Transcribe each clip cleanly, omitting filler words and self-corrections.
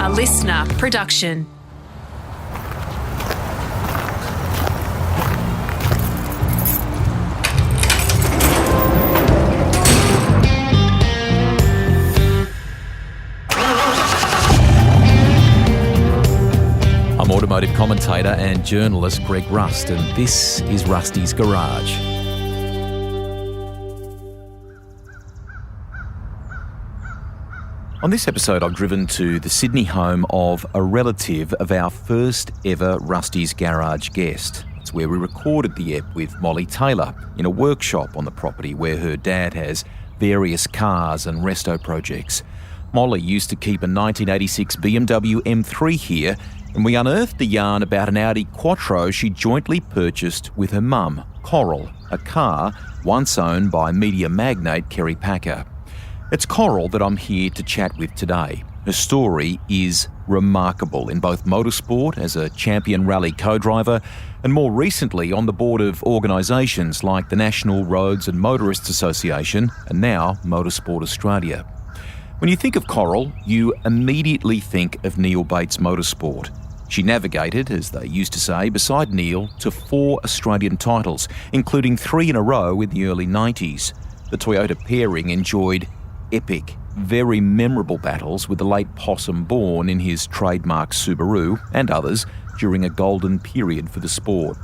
A listener production. I'm automotive commentator and journalist Greg Rust, and this is Rusty's Garage. On this episode, I've driven to the Sydney home of a relative of our first ever Rusty's Garage guest. It's where we recorded the ep with Molly Taylor in a workshop on the property where her dad has various cars and resto projects. Molly used to keep a 1986 BMW M3 here, and we unearthed a yarn about an Audi Quattro she jointly purchased with her mum, Coral, a car once owned by media magnate Kerry Packer. It's Coral that I'm here to chat with today. Her story is remarkable in both motorsport as a champion rally co-driver and more recently on the board of organisations like the National Roads and Motorists Association and now Motorsport Australia. When you think of Coral, you immediately think of Neil Bates Motorsport. She navigated, as they used to say, beside Neil to 4 Australian titles, including 3 in a row in the early 90s. The Toyota pairing enjoyed epic, very memorable battles with the late Possum Bourne in his trademark Subaru and others during a golden period for the sport.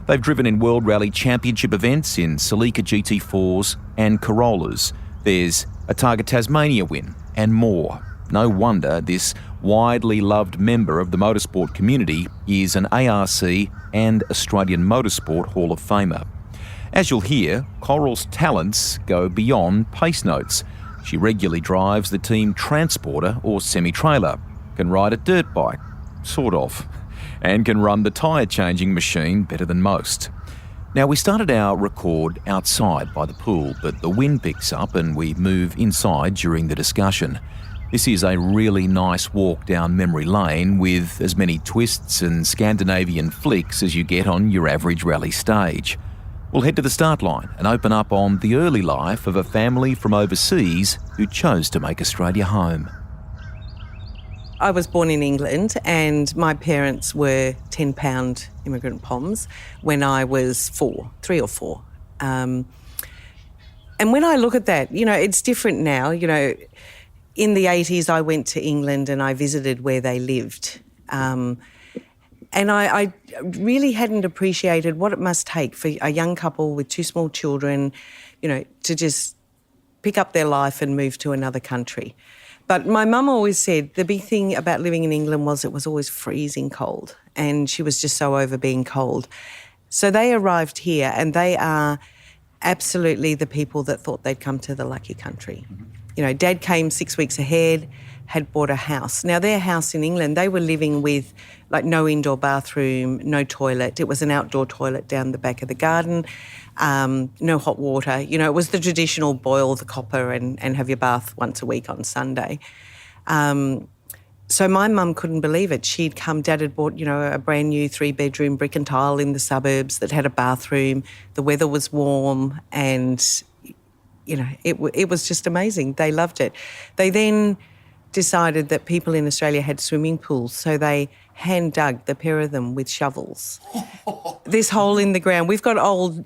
They've driven in World Rally Championship events in Celica GT4s and Corollas. There's a Targa Tasmania win and more. No wonder this widely loved member of the motorsport community is an ARC and Australian Motorsport Hall of Famer. As you'll hear, Coral's talents go beyond pace notes. She regularly drives the team transporter or semi-trailer, can ride a dirt bike, sort of, and can run the tyre changing machine better than most. Now, we started our record outside by the pool, but the wind picks up and we move inside during the discussion. This is a really nice walk down memory lane with as many twists and Scandinavian flicks as you get on your average rally stage. We'll head to the start line and open up on the early life of a family from overseas who chose to make Australia home. I was born in England and my parents were 10-pound immigrant Poms when I was 3 or 4. And when I look at that, it's different now. In the 80s I went to England and I visited where they lived. And I really hadn't appreciated what it must take for a young couple with 2 small children, to just pick up their life and move to another country. But my mum always said the big thing about living in England was it was always freezing cold, and she was just so over being cold. So they arrived here and they are absolutely the people that thought they'd come to the lucky country. Dad came 6 weeks ahead, had bought a house. Now, their house in England, they were living with no indoor bathroom, no toilet. It was an outdoor toilet down the back of the garden, no hot water. It was the traditional boil the copper and have your bath once a week on Sunday. So my mum couldn't believe it. Dad had bought, a brand new 3-bedroom brick and tile in the suburbs that had a bathroom. The weather was warm and, it was just amazing. They loved it. They then decided that people in Australia had swimming pools, so they hand dug, the pair of them, with shovels. This hole in the ground. We've got old,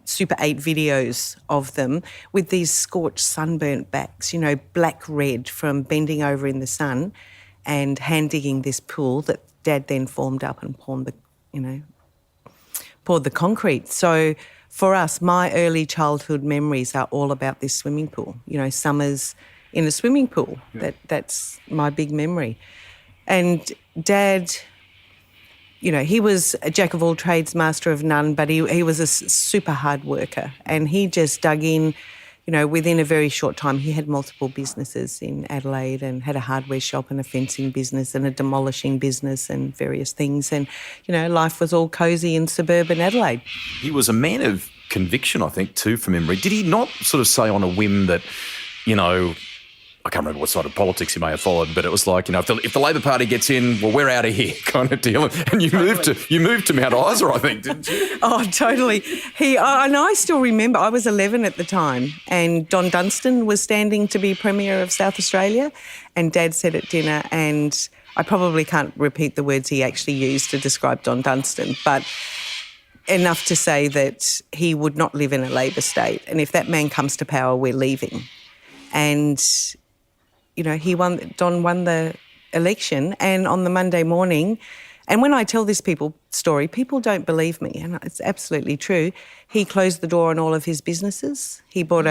Super 8 videos of them with these scorched, sunburnt backs, black red from bending over in the sun and hand digging this pool that Dad then formed up and poured the concrete. So for us, my early childhood memories are all about this swimming pool. Summers in a swimming pool. Yeah. That's my big memory. And Dad, he was a jack of all trades, master of none, but he was a super hard worker, and he just dug in. Within a very short time, he had multiple businesses in Adelaide and had a hardware shop and a fencing business and a demolishing business and various things. And, life was all cosy in suburban Adelaide. He was a man of conviction, I think, too, from memory. Did he not sort of say on a whim that, I can't remember what side of politics you may have followed, but it was like, you know, if the Labor Party gets in, well, we're out of here kind of deal. And you moved to Mount Isa, I think, didn't you? Oh, totally. And I still remember, I was 11 at the time, and Don Dunstan was standing to be Premier of South Australia, and Dad said at dinner, and I probably can't repeat the words he actually used to describe Don Dunstan, but enough to say that he would not live in a Labor state, and if that man comes to power, we're leaving. And you know, Don won the election, and on the Monday morning, and when I tell this story, people don't believe me, and it's absolutely true. He closed the door on all of his businesses. He bought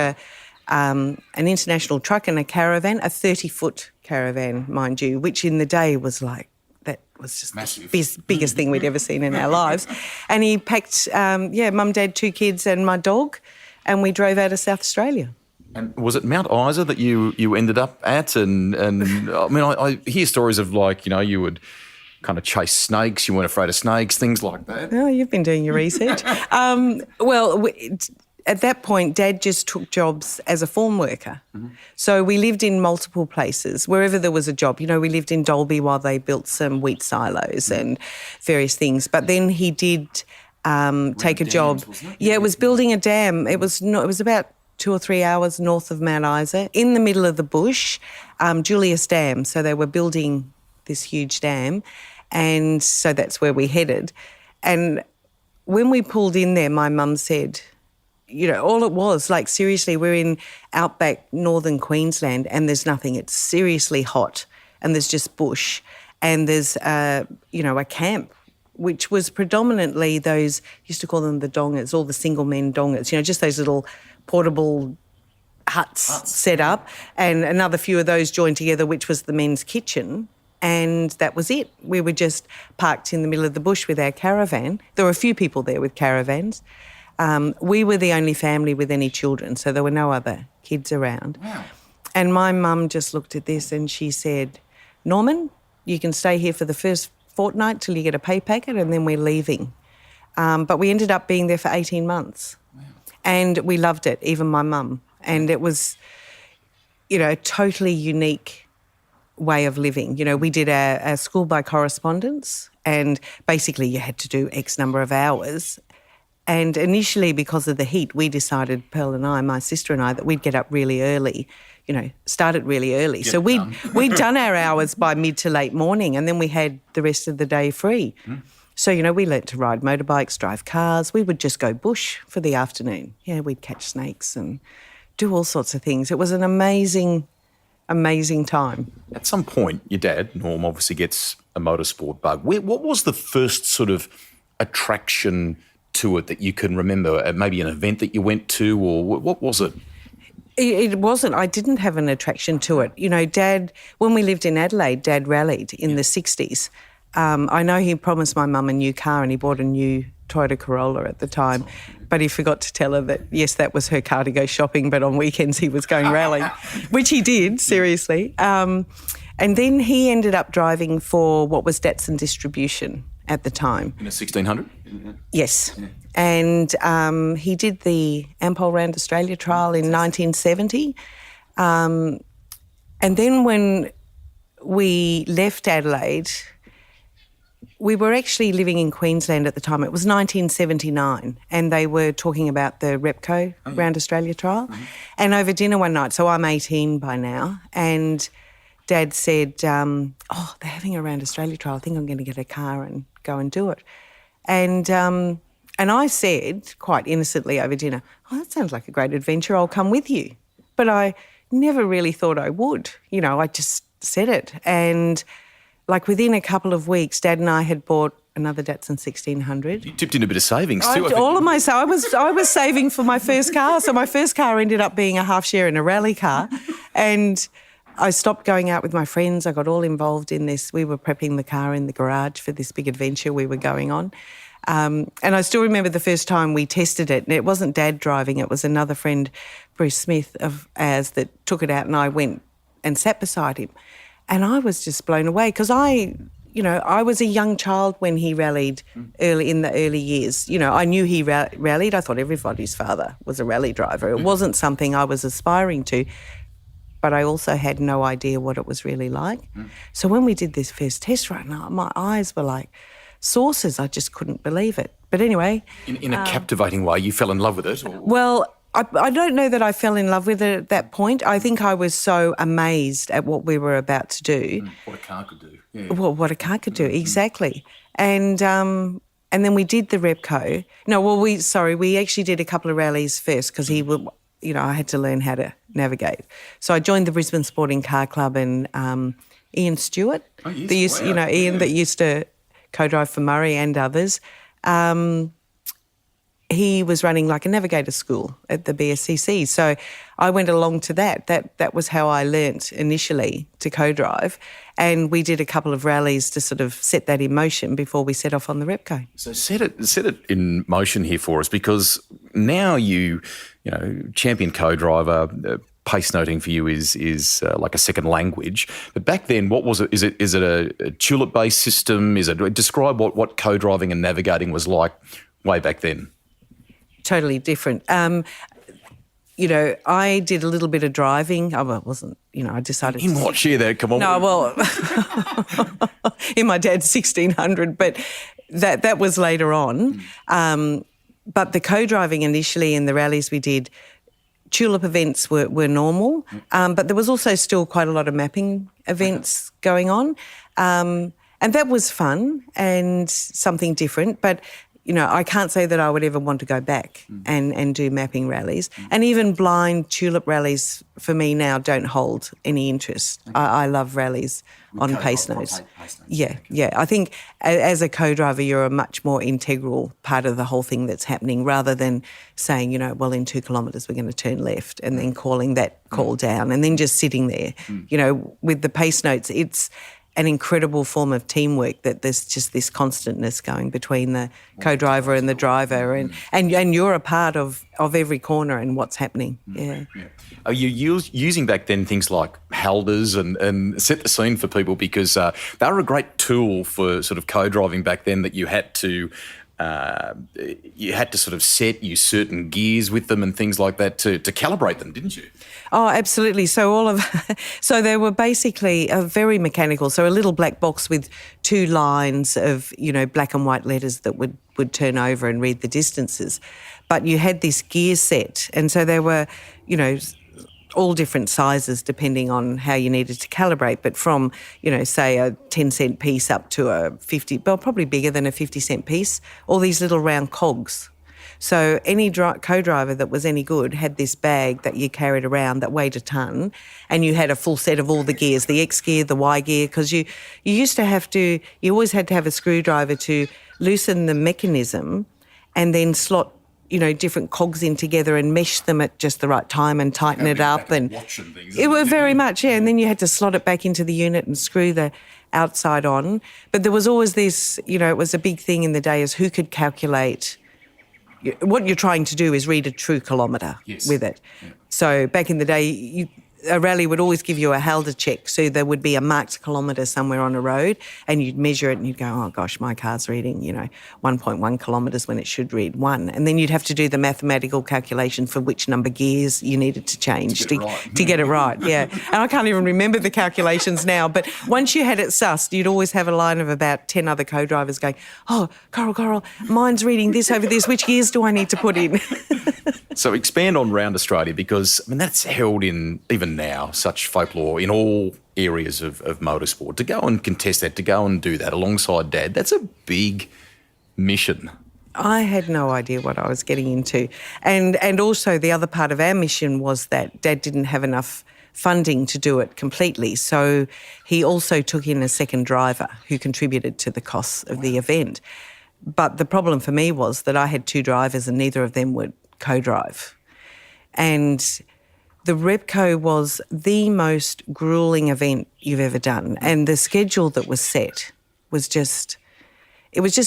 an international truck and a caravan, a 30-foot caravan, mind you, which in the day was like, that was just massive. The biggest thing we'd ever seen in our lives. And he packed, mum, dad, 2 kids and my dog, and we drove out of South Australia. And was it Mount Isa that you ended up at? And I mean, I hear stories of, like, you know, you would kind of chase snakes, you weren't afraid of snakes, things like that. Oh, you've been doing your research. At that point, Dad just took jobs as a farm worker. Mm-hmm. So we lived in multiple places, wherever there was a job. You know, we lived in Dalby while they built some wheat silos and various things. But then he did take a job. Yeah, it was building a dam. It was about 2 or 3 hours north of Mount Isa, in the middle of the bush, Julius Dam. So they were building this huge dam, and so that's where we headed. And when we pulled in there, my mum said, you know, all it was, like, seriously, we're in outback northern Queensland and there's nothing. It's seriously hot and there's just bush, and there's, a camp, which was predominantly those, used to call them the dongers, all the single men dongers, you know, just those little portable huts set up, and another few of those joined together, which was the men's kitchen, and that was it. We were just parked in the middle of the bush with our caravan. There were a few people there with caravans. We were the only family with any children, so there were no other kids around. Wow. And my mum just looked at this and she said, Norman, you can stay here for the first fortnight till you get a pay packet, and then we're leaving. But we ended up being there for 18 months. Wow. And we loved it, even my mum. And it was, you know, a totally unique way of living. You know, we did our school by correspondence, and basically you had to do X number of hours. And initially, because of the heat, we decided, Pearl and I, my sister and I, that we'd get up really early, you know, started really early. So we'd done our hours by mid to late morning, and then we had the rest of the day free. Mm. So, you know, we learnt to ride motorbikes, drive cars. We would just go bush for the afternoon. Yeah, we'd catch snakes and do all sorts of things. It was an amazing, amazing time. At some point, your dad, Norm, obviously gets a motorsport bug. What was the first sort of attraction to it that you can remember? Maybe an event that you went to, or what was it? It wasn't. I didn't have an attraction to it. You know, Dad, when we lived in Adelaide, Dad rallied in the 60s. I know he promised my mum a new car, and he bought a new Toyota Corolla at the time, but he forgot to tell her that, yes, that was her car to go shopping, but on weekends he was going rallying, which he did, seriously. And then he ended up driving for what was Datsun Distribution at the time. In a 1600? Yes. Yeah. And he did the Ampol Round Australia trial in 1970. And then when we left Adelaide, we were actually living in Queensland at the time. It was 1979, and they were talking about the Repco Round Australia trial. Mm-hmm. And over dinner one night, so I'm 18 by now, and Dad said, they're having a Round Australia trial. I think I'm going to get a car and go and do it. And I said, quite innocently over dinner, oh, that sounds like a great adventure. I'll come with you. But I never really thought I would. You know, I just said it. And like within a couple of weeks, Dad and I had bought another Datsun 1600. You tipped in a bit of savings too. I was saving for my first car. So my first car ended up being a half share in a rally car. And I stopped going out with my friends. I got all involved in this. We were prepping the car in the garage for this big adventure we were going on. And I still remember the first time we tested it. And it wasn't Dad driving. It was another friend, Bruce Smith of ours, that took it out, and I went and sat beside him. And I was just blown away because I was a young child when he rallied in the early years. You know, I knew he rallied. I thought everybody's father was a rally driver. It wasn't something I was aspiring to. but I also had no idea what it was really like. So when we did this first test run, my eyes were like saucers. I just couldn't believe it. But anyway. In a captivating way, you fell in love with it? Or? Well, I don't know that I fell in love with it at that point. I think I was so amazed at what we were about to do. What a car could do. Yeah. Well, what a car could do, exactly. And then we did the Repco. No, well, we actually did a couple of rallies first because I had to learn how to navigate. So I joined the Brisbane Sporting Car Club and Ian Stewart, Ian that used to co-drive for Murray and others. He was running like a navigator school at the BSCC. So I went along to that. That was how I learnt initially to co-drive. And we did a couple of rallies to sort of set that in motion before we set off on the Repco. So set it in motion here for us, because now champion co-driver, pace noting for you is like a second language. But back then, what was it? Is it a tulip-based system? Describe what co-driving and navigating was like way back then. Totally different. I did a little bit of driving. It wasn't, I decided in what year there? Come on. No, well, in my dad's 1600, but that was later on. But the co-driving initially in the rallies we did, tulip events were normal, but there was also still quite a lot of mapping events going on. And that was fun and something different, but I can't say that I would ever want to go back and do mapping rallies. And even blind tulip rallies for me now don't hold any interest. I love rallies on pace notes. Yeah. I think as a co-driver, you're a much more integral part of the whole thing that's happening, rather than saying, in 2 kilometres we're going to turn left and then calling that call down and then just sitting there. With the pace notes, it's an incredible form of teamwork, that there's just this constantness going between the co-driver and the driver, and you're a part of every corner and what's happening. Yeah. Are you using back then things like Halders and set the scene for people, because they were a great tool for sort of co-driving back then, that you had to sort of set you certain gears with them and things like that to calibrate them, didn't you? Oh, absolutely. So they were basically very mechanical. So a little black box with 2 lines of, black and white letters that would turn over and read the distances. But you had this gear set, and so there were, all different sizes depending on how you needed to calibrate, but from, say a 10-cent piece up to a 50, well, probably bigger than a 50-cent piece, all these little round cogs. So any co-driver that was any good had this bag that you carried around that weighed a tonne, and you had a full set of all the gears, the X gear, the Y gear, because you always had to have a screwdriver to loosen the mechanism and then slot different cogs in together and mesh them at just the right time and tighten it up. And it was very much, yeah. And then you had to slot it back into the unit and screw the outside on. But there was always this, it was a big thing in the day, is who could calculate. What you're trying to do is read a true kilometre with it. Yeah. So back in the day, a rally would always give you a Halder check. So there would be a marked kilometre somewhere on a road, and you'd measure it and you'd go, oh gosh, my car's reading, 1.1 kilometres when it should read 1. And then you'd have to do the mathematical calculation for which number gears you needed to change to get it right. Yeah. And I can't even remember the calculations now, but once you had it sussed, you'd always have a line of about 10 other co-drivers going, oh, Coral, mine's reading this over this. Which gears do I need to put in? So expand on Round Australia, because that's held in, even now, such folklore in all areas of motorsport. To go and contest that, to go and do that alongside Dad, that's a big mission. I had no idea what I was getting into. And also the other part of our mission was that Dad didn't have enough funding to do it completely. So he also took in a second driver who contributed to the costs of the event. But the problem for me was that I had 2 drivers and neither of them would co-drive. And the Repco was the most gruelling event you've ever done. And the schedule that was set was just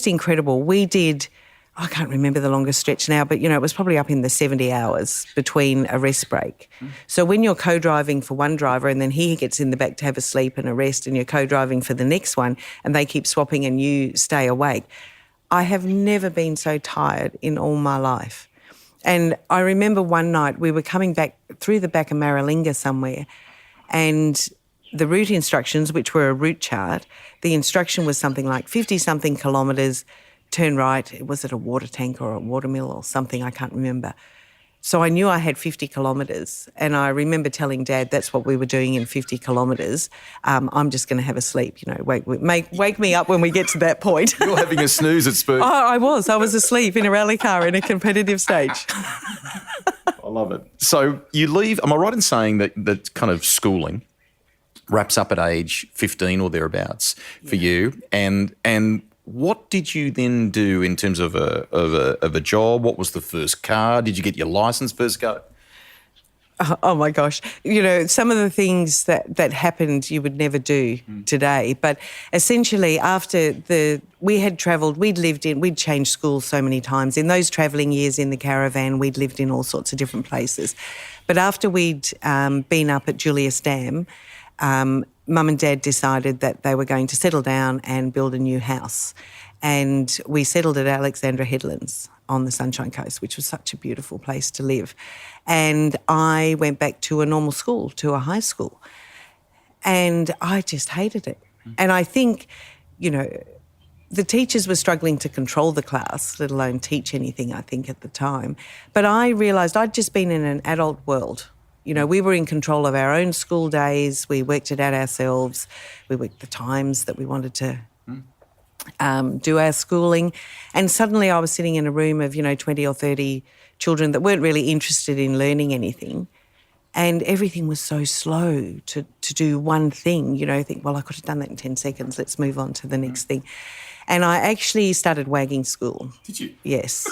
incredible. We did, I can't remember the longest stretch now, but, it was probably up in the 70 hours between a rest break. So when you're co-driving for one driver and then he gets in the back to have a sleep and a rest, and you're co-driving for the next one and they keep swapping and you stay awake, I have never been so tired in all my life. And I remember one night we were coming back through the back of Maralinga somewhere, And the route instructions, which were a route chart, the instruction was something like 50-something kilometres, turn right. Was it a water tank or a watermill or something? I can't remember. So I knew I had 50 kilometres, and I remember telling Dad that's what we were doing in 50 kilometres. I'm just going to have a sleep, wake me up when we get to that point. You're having a snooze at Spur. I was asleep in a rally car in a competitive stage. I love it. So you leave, am I right in saying that kind of schooling wraps up at age 15 or thereabouts for you? And what did you then do in terms of a job? What was the first car? Did you get your licence first go? Oh my gosh. Some of the things that happened you would never do today. But essentially after we had travelled, we'd changed schools so many times. In those travelling years in the caravan, we'd lived in all sorts of different places. But after we'd been up at Julius Dam, Mum and Dad decided that they were going to settle down and build a new house. And we settled at Alexandra Headlands on the Sunshine Coast, which was such a beautiful place to live. And I went back to a normal school, to a high school. And I just hated it. And I think, the teachers were struggling to control the class, let alone teach anything, I think, at the time. But I realised I'd just been in an adult world. We were in control of our own school days. We worked it out ourselves. We worked the times that we wanted to do our schooling. And suddenly I was sitting in a room of, 20 or 30 children that weren't really interested in learning anything. And everything was so slow to do one thing, think, well, I could have done that in 10 seconds. Let's move on to the next thing. And I actually started wagging school. Did you? Yes.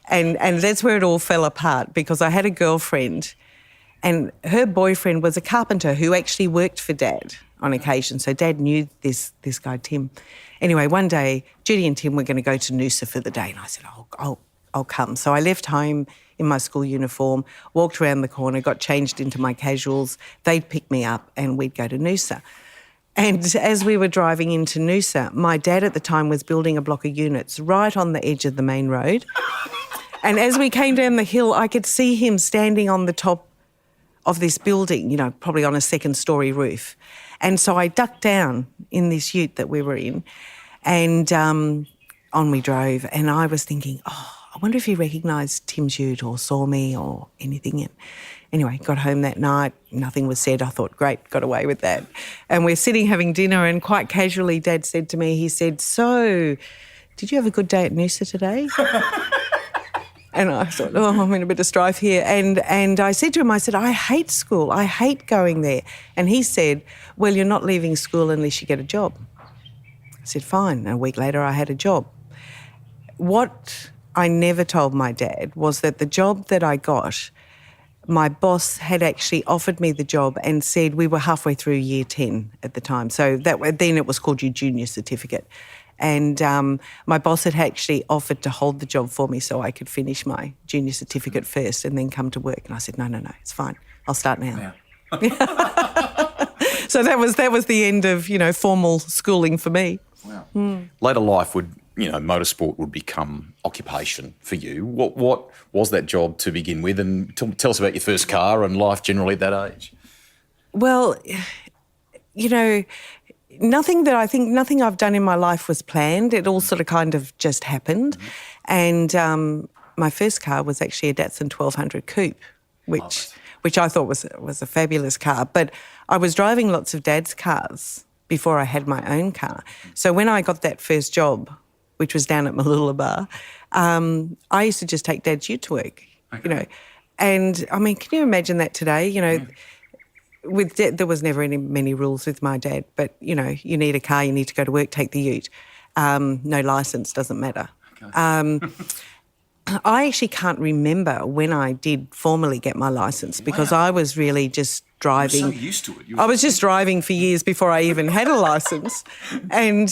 and that's where it all fell apart, because I had a girlfriend and her boyfriend was a carpenter who actually worked for Dad on occasion. So Dad knew this guy, Tim. Anyway, one day, Judy and Tim were going to go to Noosa for the day, and I said, I'll come. So I left home in my school uniform, walked around the corner, got changed into my casuals. They'd pick me up and we'd go to Noosa. And as we were driving into Noosa, my dad at the time was building a block of units right on the edge of the main road. And as we came down the hill, I could see him standing on the top of this building, probably on a second-storey roof. And so I ducked down in this ute that we were in, and on we drove. And I was thinking, I wonder if he recognised Tim's ute or saw me or anything. And anyway, got home that night, nothing was said. I thought, great, got away with that. And we're sitting having dinner, and quite casually Dad said to me, he said, so, did you have a good day at Noosa today? And I thought, I'm in a bit of strife here. And I said to him, I hate school. I hate going there. And he said, well, you're not leaving school unless you get a job. I said, fine. And a week later, I had a job. What I never told my dad was that the job that I got, my boss had actually offered me the job and said we were halfway through year 10 at the time. So then it was called your junior certificate. And my boss had actually offered to hold the job for me so I could finish my junior certificate first and then come to work. And I said, no, it's fine. I'll start now. So that was the end of, formal schooling for me. Wow. Later life would, motorsport would become occupation for you. What was that job to begin with? And tell us about your first car and life generally at that age. Well, nothing I've done in my life was planned. It all sort of kind of just happened. Mm-hmm. And my first car was actually a Datsun 1200 Coupe, which I thought was a fabulous car. But I was driving lots of Dad's cars before I had my own car. So when I got that first job, which was down at Mooloolaba, I used to just take Dad's ute to work, Okay. And, I mean, can you imagine that today, With Dad, there was never many rules with my dad, but, you need a car, you need to go to work, take the ute. No licence, doesn't matter. Okay. I actually can't remember when I did formally get my licence because I was really just driving. You were so used to it. I was just driving for years before I even had a licence. And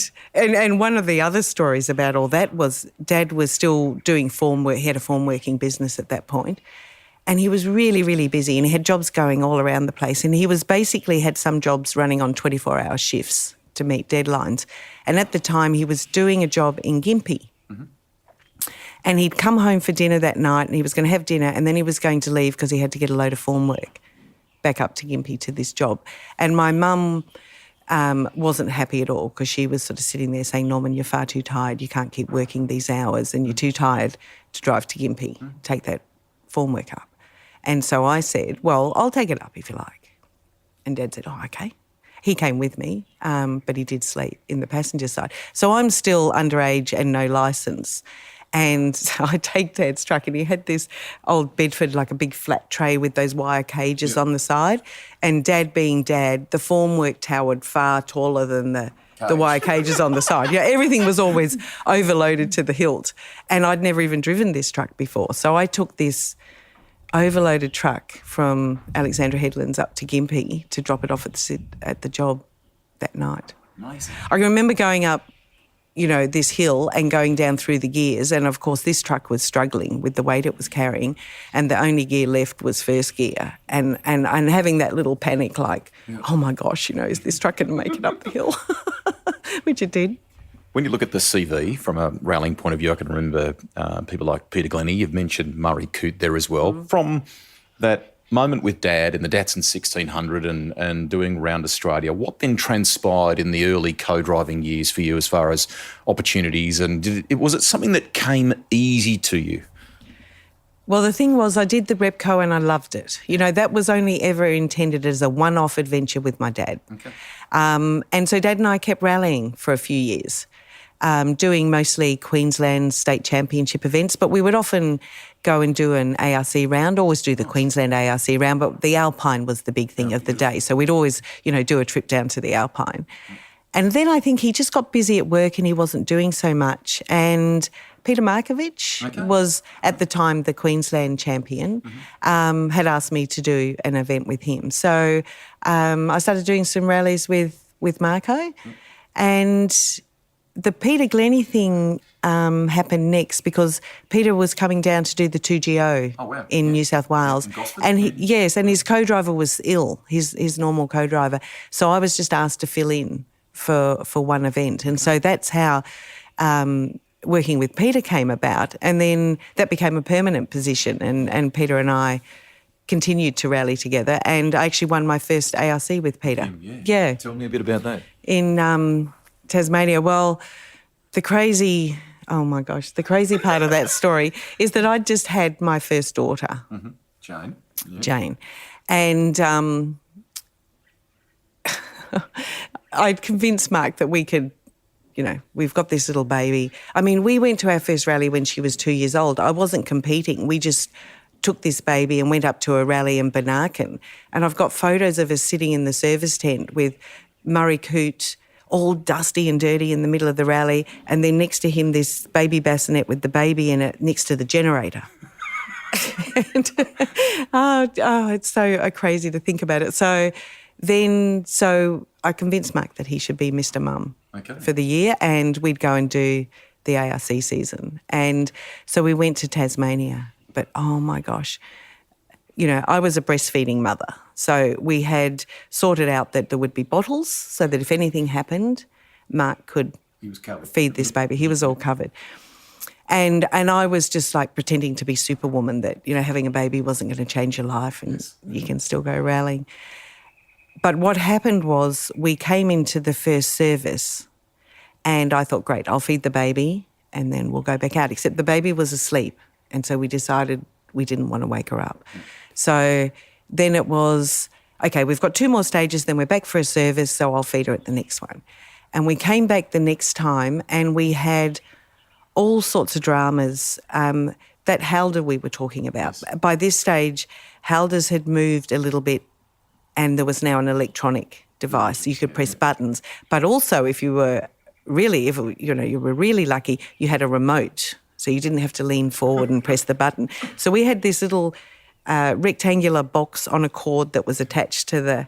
one of the other stories about all that was Dad was still doing form work. He had a form working business at that point. And he was really, really busy and he had jobs going all around the place. And he was basically had some jobs running on 24-hour shifts to meet deadlines. And at the time he was doing a job in Gympie. Mm-hmm. And he'd come home for dinner that night and he was going to have dinner and then he was going to leave because he had to get a load of form work. back up to Gympie to this job. And my mum wasn't happy at all because she was sort of sitting there saying, Norman, you're far too tired. You can't keep working these hours and you're too tired to drive to Gympie. Take that formwork up. And so I said, well, I'll take it up if you like. And Dad said, oh, okay. He came with me, but he did sleep in the passenger side. So I'm still underage and no licence. And so I take Dad's truck and he had this old Bedford, like a big flat tray with those wire cages on the side. And Dad being Dad, the formwork towered far taller than the wire cages on the side. Yeah, everything was always overloaded to the hilt. And I'd never even driven this truck before. So I took this overloaded truck from Alexandra Headlands up to Gympie to drop it off at the job that night. Amazing. I remember going up, this hill and going down through the gears, and of course this truck was struggling with the weight it was carrying, and the only gear left was first gear, and having that little panic like, oh my gosh, is this truck going to make it up the hill? Which it did. When you look at the CV from a rallying point of view, I can remember people like Peter Glennie. You've mentioned Murray Coote there as well. From that moment with Dad in the Datsun 1600 and doing around Australia, what then transpired in the early co-driving years for you as far as opportunities? And was it something that came easy to you? Well, the thing was I did the Repco and I loved it. That was only ever intended as a one-off adventure with my dad. Okay. And so Dad and I kept rallying for a few years. Doing mostly Queensland state championship events, but we would often go and do an ARC round, always do the Queensland ARC round, but the Alpine was the big thing of the day. So we'd always, do a trip down to the Alpine. And then I think he just got busy at work and he wasn't doing so much. And Peter Markovich was at the time the Queensland champion, had asked me to do an event with him. So I started doing some rallies with Marco and the Peter Glennie thing happened next because Peter was coming down to do the 2GO in New South Wales. And his co-driver was ill, his normal co-driver. So I was just asked to fill in for one event. And so that's how working with Peter came about. And then that became a permanent position and Peter and I continued to rally together. And I actually won my first ARC with Peter. Yeah. Tell me a bit about that. In Tasmania. Well, the crazy part of that story is that I'd just had my first daughter, Jane. Yeah. Jane, and I'd convinced Mark that we could, we've got this little baby. I mean, we went to our first rally when she was 2 years old. I wasn't competing. We just took this baby and went up to a rally in Banarkin, and I've got photos of us sitting in the service tent with Murray Coote, all dusty and dirty in the middle of the rally, and then next to him this baby bassinet with the baby in it next to the generator. And, it's so crazy to think about it. So I convinced Mark that he should be Mr. Mum for the year, and we'd go and do the ARC season. And so we went to Tasmania, but oh my gosh, I was a breastfeeding mother. So we had sorted out that there would be bottles so that if anything happened, Mark could feed this baby. He was all covered. And I was just like pretending to be Superwoman that, having a baby wasn't going to change your life and you can still go rallying. But what happened was we came into the first service and I thought, great, I'll feed the baby and then we'll go back out. Except the baby was asleep and so we decided we didn't want to wake her up. So then it was, okay, we've got 2 more stages, then we're back for a service, so I'll feed her at the next one. And we came back the next time and we had all sorts of dramas. That Halder we were talking about. Yes. By this stage, Halder's had moved a little bit and there was now an electronic device. You could press buttons. But also if you were really lucky, you had a remote. So you didn't have to lean forward and press the button. So we had this little rectangular box on a cord that was attached to the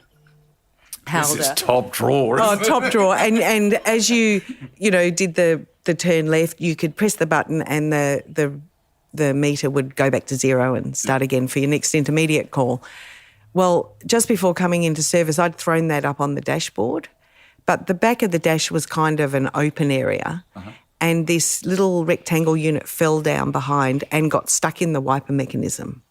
Halder. This is top drawer. Oh, top drawer. And as you did the turn left, you could press the button and the meter would go back to 0 and start again for your next intermediate call. Well, just before coming into service, I'd thrown that up on the dashboard, but the back of the dash was kind of an open area. And this little rectangle unit fell down behind and got stuck in the wiper mechanism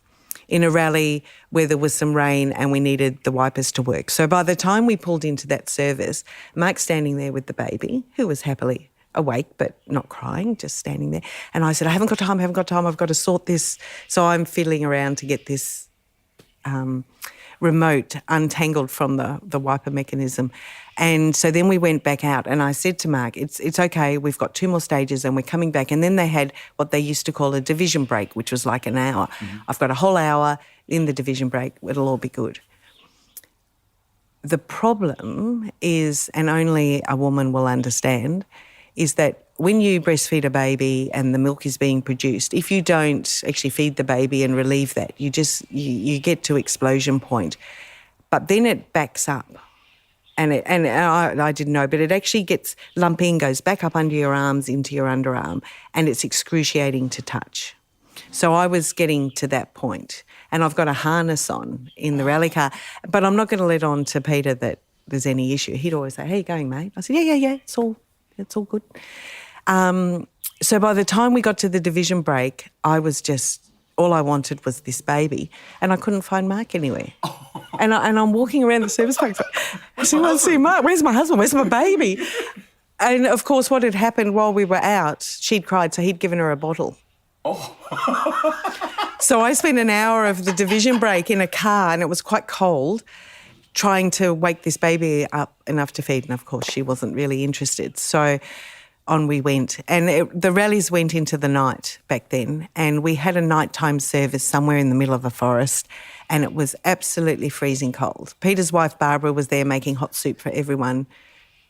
in a rally where there was some rain and we needed the wipers to work. So by the time we pulled into that service, Mark's standing there with the baby, who was happily awake but not crying, just standing there. And I said, I haven't got time, I've got to sort this. So I'm fiddling around to get this remote untangled from the wiper mechanism. And so then we went back out and I said to Mark, it's okay, we've got 2 more stages and we're coming back. And then they had what they used to call a division break, which was like an hour. I've got a whole hour in the division break, it'll all be good. The problem is, and only a woman will understand, is that when you breastfeed a baby and the milk is being produced, if you don't actually feed the baby and relieve that, you get to explosion point. But then it backs up. And I didn't know, but it actually gets lumpy and goes back up under your arms, into your underarm, and it's excruciating to touch. So I was getting to that point, and I've got a harness on in the rally car, but I'm not going to let on to Peter that there's any issue. He'd always say, how you going, mate? I said, yeah, it's all good. So by the time we got to the division break, all I wanted was this baby, and I couldn't find Mark anywhere. And I'm walking around the service park. I said, well, see, Mark, where's my husband? Where's my baby? And, of course, what had happened while we were out, she'd cried, so he'd given her a bottle. So I spent an hour of the division break in a car, and it was quite cold, trying to wake this baby up enough to feed. And, of course, she wasn't really interested. So on we went. And the rallies went into the night back then, and we had a nighttime service somewhere in the middle of a forest, and it was absolutely freezing cold. Peter's wife, Barbara, was there making hot soup for everyone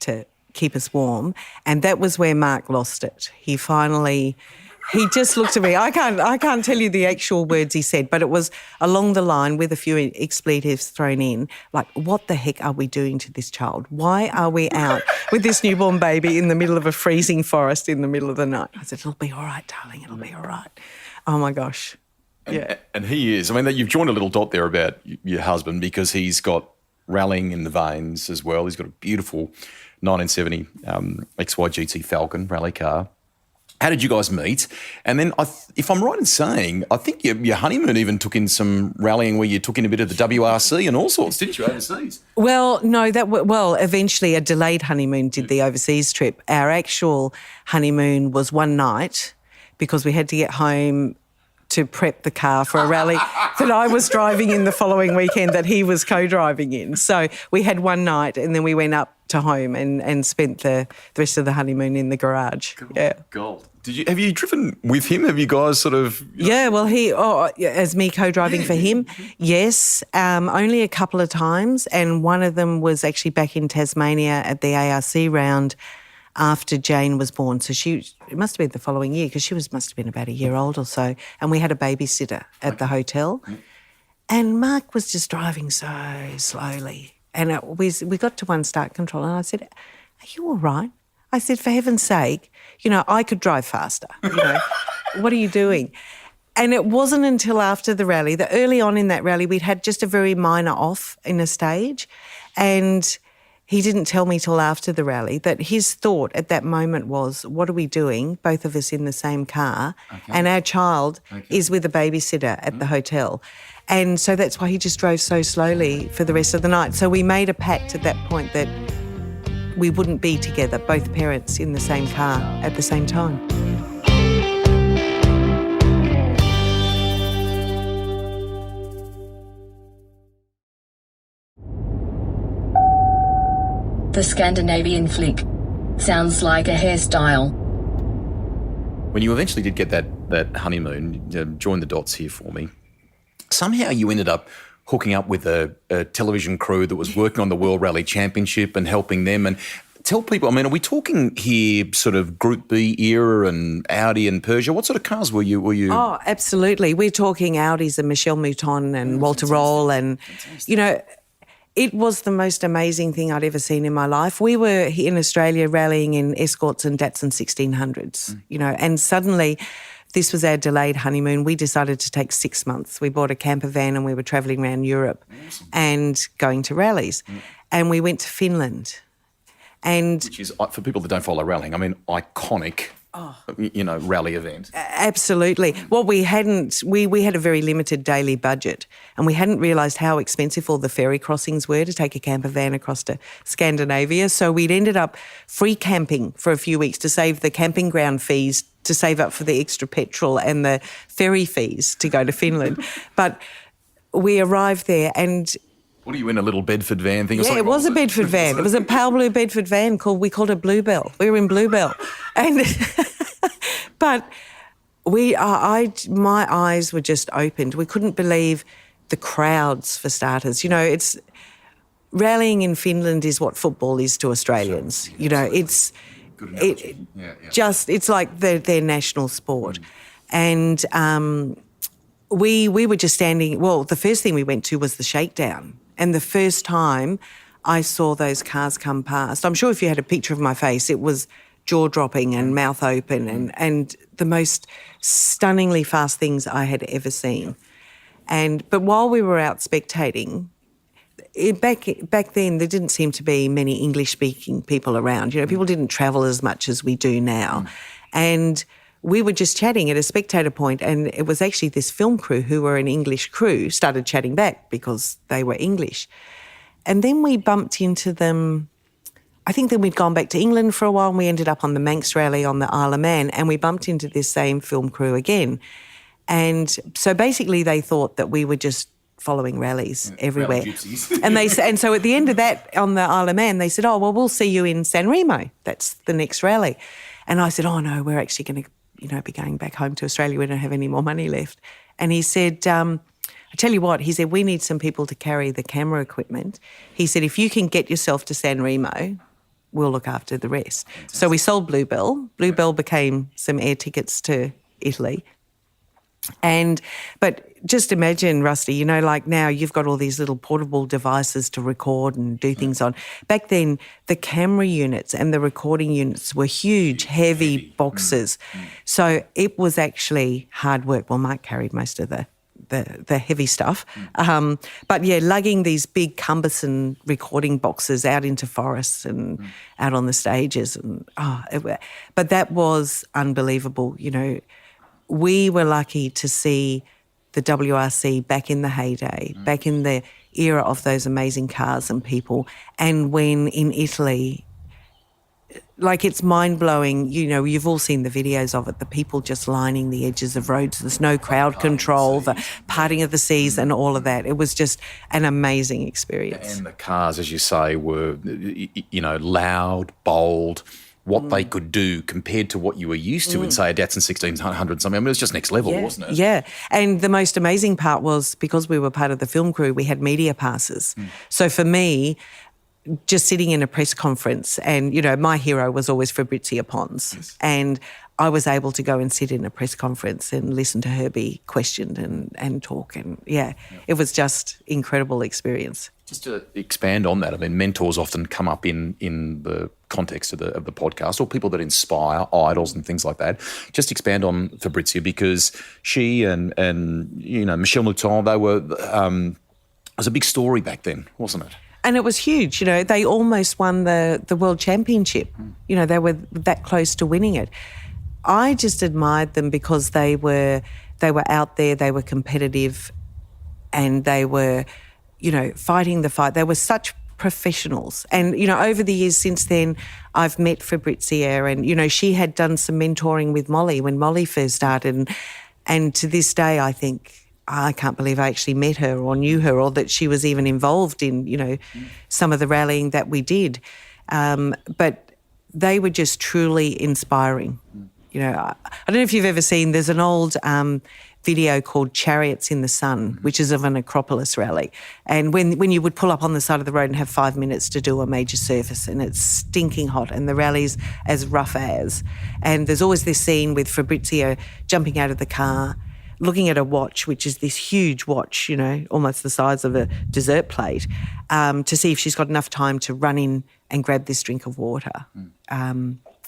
to keep us warm, and that was where Mark lost it. He just looked at me. I can't tell you the actual words he said, but it was along the line with a few expletives thrown in, like, what the heck are we doing to this child? Why are we out with this newborn baby in the middle of a freezing forest in the middle of the night? I said, it'll be all right, darling, it'll be all right. Oh, my gosh. Yeah. And he is. I mean, you've joined a little dot there about your husband, because he's got rallying in the veins as well. He's got a beautiful 1970 XYGT Falcon rally car. How did you guys meet? And then, if I'm right in saying, I think your honeymoon even took in some rallying where you took in a bit of the WRC and all sorts, didn't you, overseas? Well, no, eventually a delayed honeymoon did the overseas trip. Our actual honeymoon was one night because we had to get home to prep the car for a rally that I was driving in the following weekend that he was co-driving in. So we had one night and then we went up to home and spent the rest of the honeymoon in the garage. Gold. Have you driven with him? Have you guys sort of... Yeah, well, as me co-driving for him, yes, only a couple of times, and one of them was actually back in Tasmania at the ARC round after Jane was born. So it must have been the following year, because must have been about a year old or so, and we had a babysitter at the hotel. And Mark was just driving so slowly. And we got to one start control, and I said, are you all right? I said, for heaven's sake, I could drive faster. What are you doing? And it wasn't until after the rally, that early on in that rally, we'd had just a very minor off in a stage, and he didn't tell me till after the rally that his thought at that moment was, what are we doing, both of us in the same car, and our child is with a babysitter at the hotel. And so that's why he just drove so slowly for the rest of the night. So we made a pact at that point that we wouldn't be together, both parents in the same car at the same time. The Scandinavian flick. Sounds like a hairstyle. When you eventually did get that honeymoon, join the dots here for me. Somehow you ended up hooking up with a television crew that was working on the World Rally Championship and helping them. And tell people, are we talking here sort of Group B era and Audi and Peugeot? What sort of cars were you? Oh, absolutely. We're talking Audis and Michel Mouton and Walter Roll and, it was the most amazing thing I'd ever seen in my life. We were in Australia rallying in Escorts and Datsun 1600s, and suddenly this was our delayed honeymoon. We decided to take 6 months. We bought a camper van and we were travelling around Europe and going to rallies. And we went to Finland. Which is, for people that don't follow rallying, iconic rally event. Absolutely. Well, we had a very limited daily budget, and we hadn't realised how expensive all the ferry crossings were to take a camper van across to Scandinavia. So we'd ended up free camping for a few weeks to save the camping ground fees, to save up for the extra petrol and the ferry fees to go to Finland. But we arrived there and... What are you in, a little Bedford van thing? Yeah, it was a Bedford van. It was a pale blue Bedford van we called it Bluebell. We were in Bluebell. And but my eyes were just opened. We couldn't believe the crowds, for starters. It's rallying in Finland is what football is to Australians. It's it's like their national sport. And we were just standing. Well, the first thing we went to was the shakedown. And the first time I saw those cars come past, I'm sure if you had a picture of my face, it was jaw-dropping and mouth open and the most stunningly fast things I had ever seen. But while we were out spectating, back then there didn't seem to be many English-speaking people around. People didn't travel as much as we do now. And we were just chatting at a spectator point, and it was actually this film crew who were an English crew started chatting back because they were English. And then we bumped into them. I think then we'd gone back to England for a while, and we ended up on the Manx rally on the Isle of Man, and we bumped into this same film crew again. And so basically they thought that we were just following rallies everywhere. And so at the end of that on the Isle of Man, they said, "Oh, well, we'll see you in San Remo. That's the next rally." And I said, "Oh, no, we're actually going to be going back home to Australia. We don't have any more money left." And he said, I tell you what, he said, "We need some people to carry the camera equipment." He said, "If you can get yourself to San Remo, we'll look after the rest." Fantastic. So we sold Bluebell. Bluebell became some air tickets to Italy. But just imagine, Rusty, like now you've got all these little portable devices to record and do things on. Back then, the camera units and the recording units were huge, heavy boxes. So it was actually hard work. Well, Mark carried most of the heavy stuff. But yeah, lugging these big cumbersome recording boxes out into forests and out on the stages. But that was unbelievable, We were lucky to see the WRC back in the heyday, back in the era of those amazing cars and people. And when in Italy, it's mind-blowing, you've all seen the videos of it, the people just lining the edges of roads, there's no crowd control, the parting of the seas and all of that. It was just an amazing experience. And the cars, as you say, were, loud, bold, what they could do compared to what you were used to in, say, a Datsun 1600 something. It was just next level, wasn't it? Yeah. And the most amazing part was, because we were part of the film crew, we had media passes. So for me, just sitting in a press conference and, my hero was always Fabrizia Pons. Yes. And I was able to go and sit in a press conference and listen to her be questioned and talk. And, it was just incredible experience. Just to expand on that, mentors often come up in the context of the podcast, or people that inspire, idols and things like that. Just expand on Fabrizia, because she and Michel Mouton, they were it was a big story back then, wasn't it? And it was huge. They almost won the World Championship. They were that close to winning it. I just admired them because they were out there, they were competitive, and they were, fighting the fight. They were such professionals. And, over the years since then, I've met Fabrizia and, she had done some mentoring with Molly when Molly first started. And to this day, I think, I can't believe I actually met her or knew her, or that she was even involved in, some of the rallying that we did. But they were just truly inspiring. I don't know if you've ever seen, there's an old video called Chariots in the Sun, which is of an Acropolis rally. And when you would pull up on the side of the road and have 5 minutes to do a major surface, and it's stinking hot and the rally's as rough as. And there's always this scene with Fabrizia jumping out of the car, looking at a watch, which is this huge watch, almost the size of a dessert plate, to see if she's got enough time to run in and grab this drink of water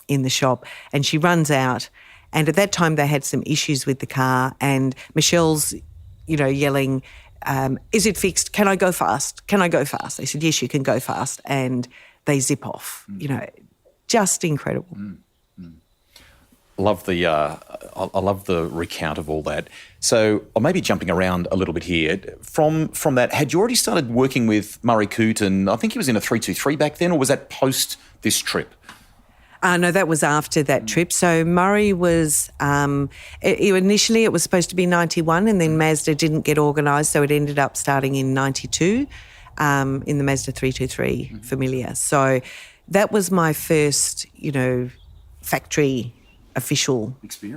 in the shop. And she runs out. And at that time, they had some issues with the car, and Michelle's, yelling, "Is it fixed? Can I go fast? Can I go fast?" They said, "Yes, you can go fast." And they zip off, just incredible. love the I love the recount of all that. So I may be jumping around a little bit here. From that, had you already started working with Murray Coote, and I think he was in a 3-2-3 back then, or was that post this trip? No, that was after that trip. So Murray was, initially it was supposed to be 91 and then Mazda didn't get organised, so it ended up starting in 92 in the Mazda 323 Familia. So that was my first, factory official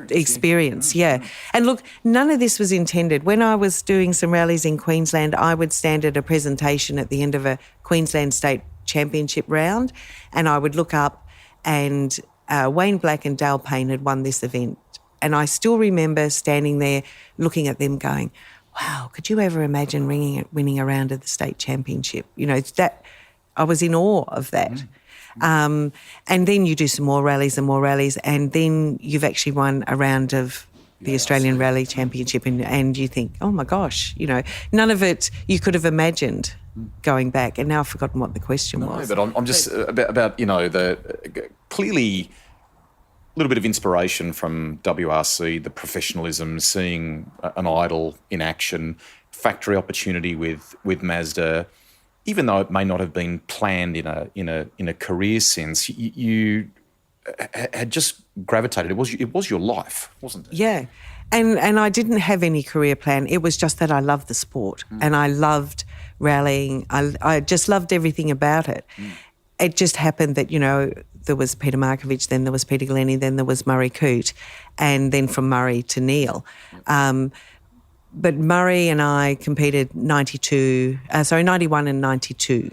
experience, yeah. And look, none of this was intended. When I was doing some rallies in Queensland, I would stand at a presentation at the end of a Queensland State Championship round and I would look up and Wayne Black and Dale Payne had won this event. And I still remember standing there looking at them going, wow, could you ever imagine winning a round of the state championship? That I was in awe of that. And then you do some more rallies and then you've actually won a round of the Australian Rally Championship and you think, oh my gosh, none of it you could have imagined going back. And now I've forgotten what the question was. No, but I'm just about the clearly a little bit of inspiration from WRC, the professionalism, seeing an idol in action, factory opportunity with Mazda. Even though it may not have been planned in a career sense, you had just gravitated. It was your life, wasn't it? Yeah, and I didn't have any career plan. It was just that I loved the sport and I loved rallying. I just loved everything about it. It just happened that there was Peter Markovic, then there was Peter Glennie, then there was Murray Coote, and then from Murray to Neil. But Murray and I competed 91 and 92.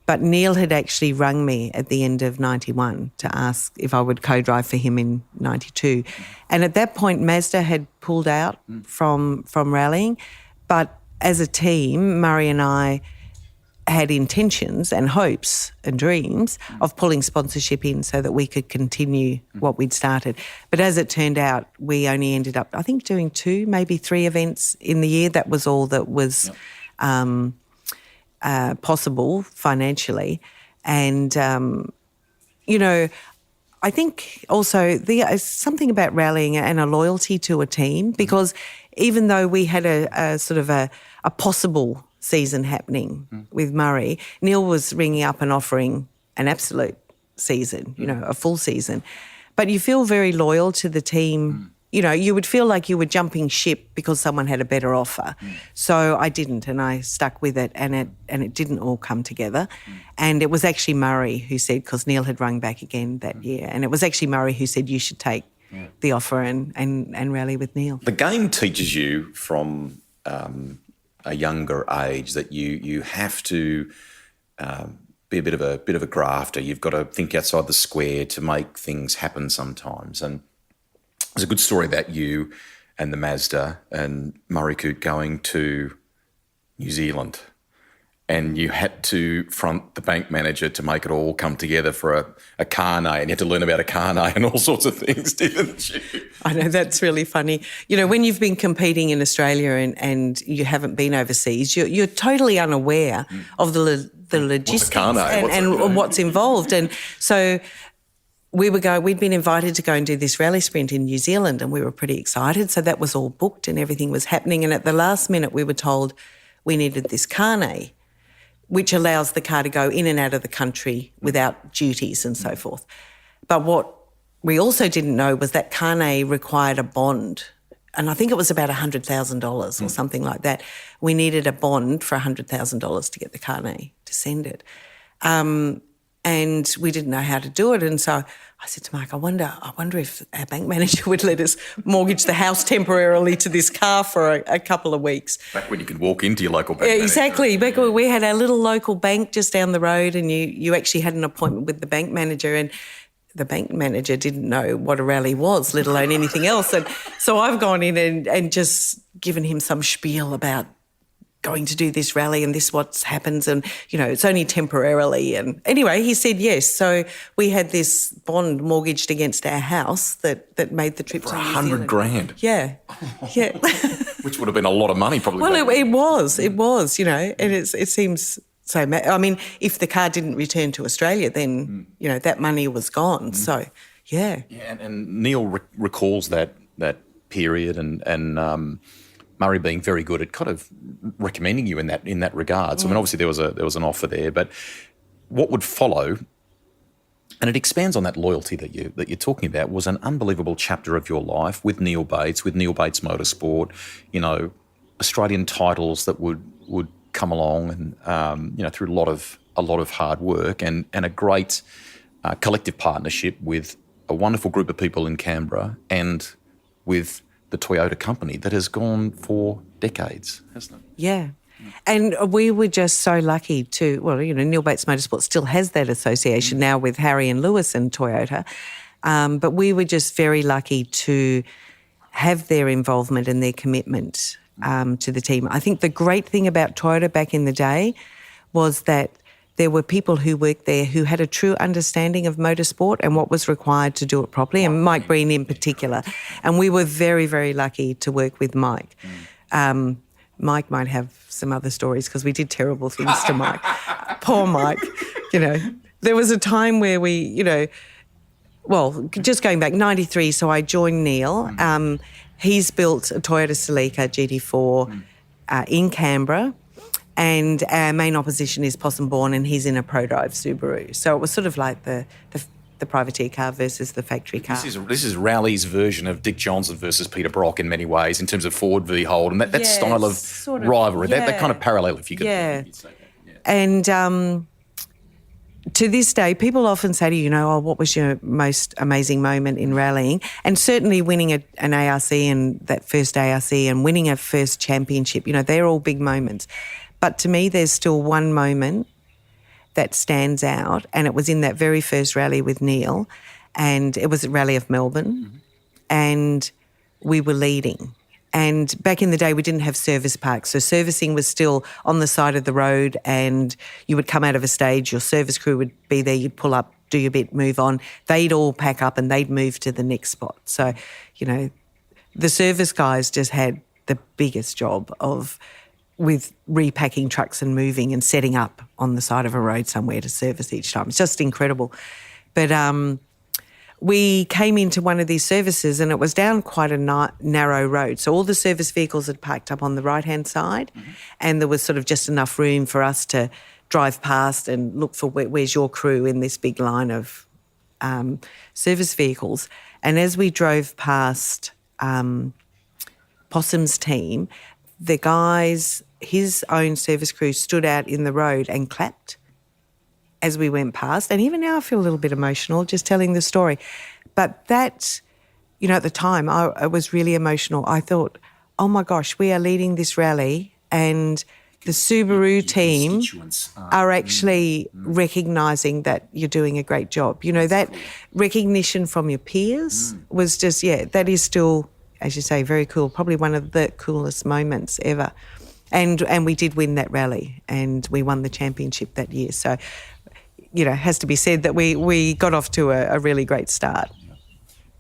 But Neil had actually rung me at the end of 91 to ask if I would co-drive for him in 92. And at that point, Mazda had pulled out from rallying. But as a team, Murray and I had intentions and hopes and dreams of pulling sponsorship in so that we could continue what we'd started. But as it turned out, we only ended up, I think, doing 2, maybe 3 events in the year. That was all that was possible financially. And, I think also something about rallying and a loyalty to a team, because even though we had a sort of a possible season happening with Murray, Neil was ringing up and offering an absolute season, a full season. But you feel very loyal to the team. You would feel like you were jumping ship because someone had a better offer. So I didn't, and I stuck with it, and it didn't all come together. And it was actually Murray who said, because Neil had rung back again that year, and it was actually Murray who said you should take the offer and rally with Neil. The game teaches you from a younger age that you have to be a bit of a grafter. You've got to think outside the square to make things happen sometimes. And there's a good story about you and the Mazda and Murray Coote going to New Zealand, and you had to front the bank manager to make it all come together for a carnet, and you had to learn about a carnet and all sorts of things, didn't you? I know, that's really funny. When you've been competing in Australia and you haven't been overseas, you're totally unaware of the logistics and what's involved. And so we'd been invited to go and do this rally sprint in New Zealand, and we were pretty excited. So that was all booked and everything was happening. And at the last minute, we were told we needed this carnet, which allows the car to go in and out of the country without duties and so forth. But what we also didn't know was that carnet required a bond, and I think it was about $100,000 or something like that. We needed a bond for $100,000 to get the carnet to send it. And we didn't know how to do it. And so I said to Mark, I wonder if our bank manager would let us mortgage the house temporarily to this car for a couple of weeks. Back when you could walk into your local bank manager. Exactly. Back when we had our little local bank just down the road, and you actually had an appointment with the bank manager, and the bank manager didn't know what a rally was, let alone anything else. And so I've gone in and just given him some spiel about going to do this rally and this what happens, and it's only temporarily. And anyway, he said yes. So we had this bond mortgaged against our house that made the trip for to New Zealand. $100,000. Yeah. Which would have been a lot of money, probably. Well, it was, and it seems so. I mean, if the car didn't return to Australia, then that money was gone. So Yeah. Yeah, and Neil recalls that period, and Murray being very good at kind of recommending you in that regard. So I mean, obviously there was an offer there, but what would follow, and it expands on that loyalty that you're talking about, was an unbelievable chapter of your life with Neil Bates Motorsport. You know, Australian titles that would come along, and through a lot of hard work and a great collective partnership with a wonderful group of people in Canberra and with the Toyota company that has gone for decades, hasn't it? Yeah. And we were just so lucky to, Neil Bates Motorsport still has that association now with Harry and Lewis and Toyota, but we were just very lucky to have their involvement and their commitment to the team. I think the great thing about Toyota back in the day was that there were people who worked there who had a true understanding of motorsport and what was required to do it properly, and Mike Breen in particular. And we were very, very lucky to work with Mike. Mike might have some other stories because we did terrible things to Mike. Poor Mike. There was a time where we, just going back, 93, so I joined Neil. He's built a Toyota Celica GT4 in Canberra, and our main opposition is Possum Bourne, and he's in a pro-drive Subaru. So it was sort of like the privateer car versus the factory car. This is Rowley's version of Dick Johnson versus Peter Brock in many ways in terms of Ford v Holden, and that style of sort of rivalry, that kind of parallel, if you could say that. Yeah. And to this day, people often say to you, what was your most amazing moment in rallying? And certainly winning an ARC and that first ARC and winning a first championship, they're all big moments. But to me, there's still one moment that stands out, and it was in that very first rally with Neil, and it was at Rally of Melbourne, and we were leading. And back in the day, we didn't have service parks, so servicing was still on the side of the road, and you would come out of a stage, your service crew would be there, you'd pull up, do your bit, move on. They'd all pack up and they'd move to the next spot. So, the service guys just had the biggest job with repacking trucks and moving and setting up on the side of a road somewhere to service each time. It's just incredible. But we came into one of these services and it was down quite a narrow road. So all the service vehicles had parked up on the right-hand side, and there was sort of just enough room for us to drive past and look for where's your crew in this big line of service vehicles. And as we drove past Possum's team, the guys, his own service crew, stood out in the road and clapped as we went past. And even now I feel a little bit emotional just telling the story. But that, at the time, I was really emotional. I thought, oh my gosh, we are leading this rally and the Subaru team are actually recognising that you're doing a great job. That recognition from your peers was just, that is still, as you say, very cool, probably one of the coolest moments ever. And we did win that rally and we won the championship that year. So, it has to be said that we got off to a really great start.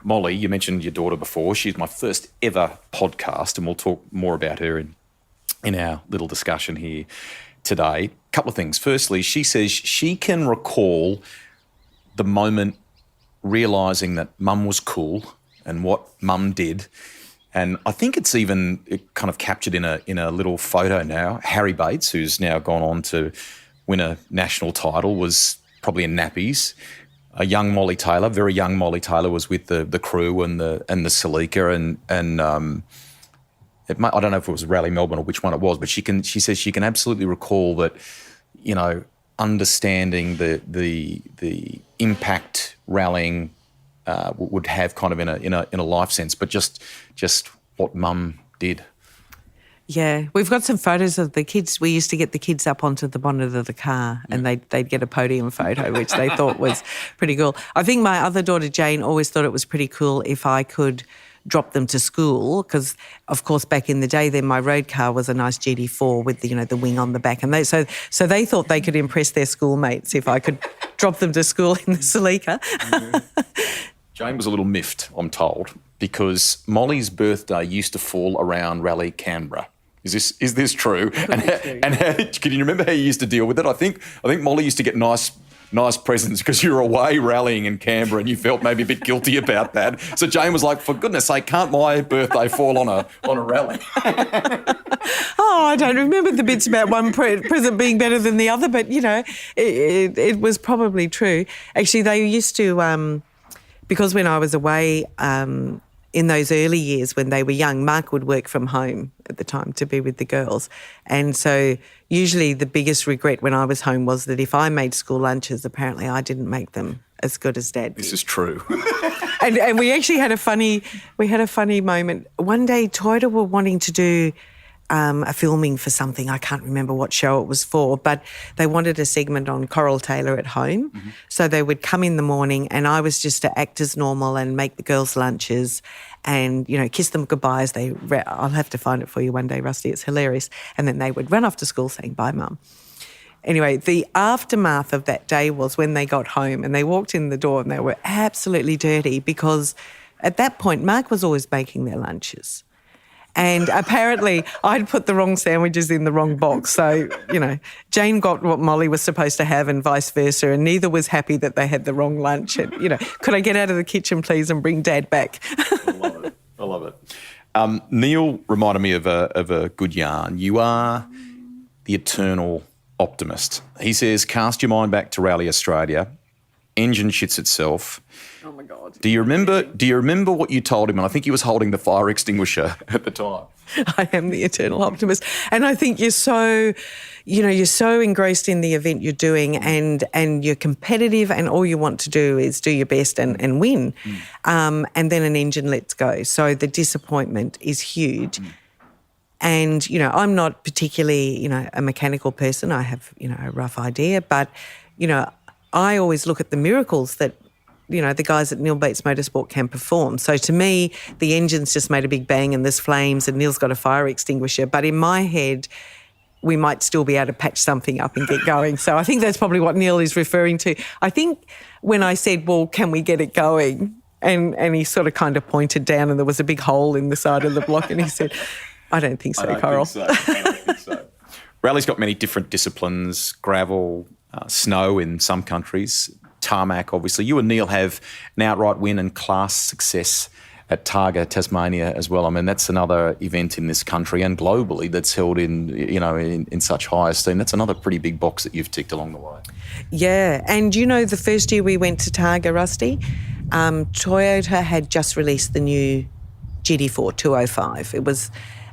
Molly, you mentioned your daughter before. She's my first ever podcast, and we'll talk more about her in our little discussion here today. A couple of things. Firstly, she says she can recall the moment realising that Mum was cool and what Mum did. And I think it's kind of captured in a little photo now. Harry Bates, who's now gone on to win a national title, was probably in nappies. A young Molly Taylor, very young Molly Taylor, was with the crew and the Celica, and I don't know if it was Rally Melbourne or which one it was, but she says she can absolutely recall that, understanding the impact rallying would have kind of in a life sense, but just what Mum did. Yeah, we've got some photos of the kids. We used to get the kids up onto the bonnet of the car and they'd get a podium photo, which they thought was pretty cool. I think my other daughter, Jane, always thought it was pretty cool if I could drop them to school because, of course, back in the day then my road car was a nice GT4 with the wing on the back. And so they thought they could impress their schoolmates if I could drop them to school in the Celica. Jane was a little miffed, I'm told, because Molly's birthday used to fall around Rally Canberra. Is this true? And can you remember how you used to deal with it? I think Molly used to get nice nice presents because you were away rallying in Canberra and you felt maybe a bit guilty about that. So Jane was like, for goodness sake, can't my birthday fall on a rally? Oh, I don't remember the bits about one present being better than the other, but, it was probably true. Actually, they used to, because when I was away in those early years when they were young, Mark would work from home at the time to be with the girls. And so usually the biggest regret when I was home was that if I made school lunches, apparently I didn't make them as good as Dad did. This is true. And we actually had a funny moment. One day Toyota were wanting to do a filming for something. I can't remember what show it was for, but they wanted a segment on Coral Taylor at home. Mm-hmm. So they would come in the morning and I was just to act as normal and make the girls' lunches and, kiss them goodbye as I'll have to find it for you one day, Rusty, it's hilarious. And then they would run off to school saying, bye, Mum. Anyway, the aftermath of that day was when they got home and they walked in the door and they were absolutely dirty because at that point Mark was always making their lunches. And apparently I'd put the wrong sandwiches in the wrong box. So, Jane got what Molly was supposed to have and vice versa, and neither was happy that they had the wrong lunch. And, could I get out of the kitchen, please, and bring Dad back? I love it. Neil reminded me of a good yarn. You are the eternal optimist. He says, cast your mind back to Rally Australia. Engine shits itself. Oh, my God. Do you remember what you told him? And I think he was holding the fire extinguisher at the time. I am the eternal optimist. And I think you're so engrossed in the event you're doing and you're competitive and all you want to do is do your best and win. And then an engine lets go. So the disappointment is huge. And, I'm not particularly, a mechanical person. I have, a rough idea. But, I always look at the miracles that, the guys at Neil Bates Motorsport can perform. So to me, the engine's just made a big bang and there's flames and Neil's got a fire extinguisher. But in my head, we might still be able to patch something up and get going. So I think that's probably what Neil is referring to. I think when I said, well, can we get it going? And he sort of kind of pointed down and there was a big hole in the side of the block and he said, I don't think so, Coral. I don't think so. Rally's got many different disciplines, gravel, snow in some countries, tarmac, obviously. You and Neil have an outright win and class success at Targa, Tasmania as well. I mean, that's another event in this country and globally that's held in such high esteem. That's another pretty big box that you've ticked along the way. Yeah, and the first year we went to Targa, Rusty, Toyota had just released the new GT4 205.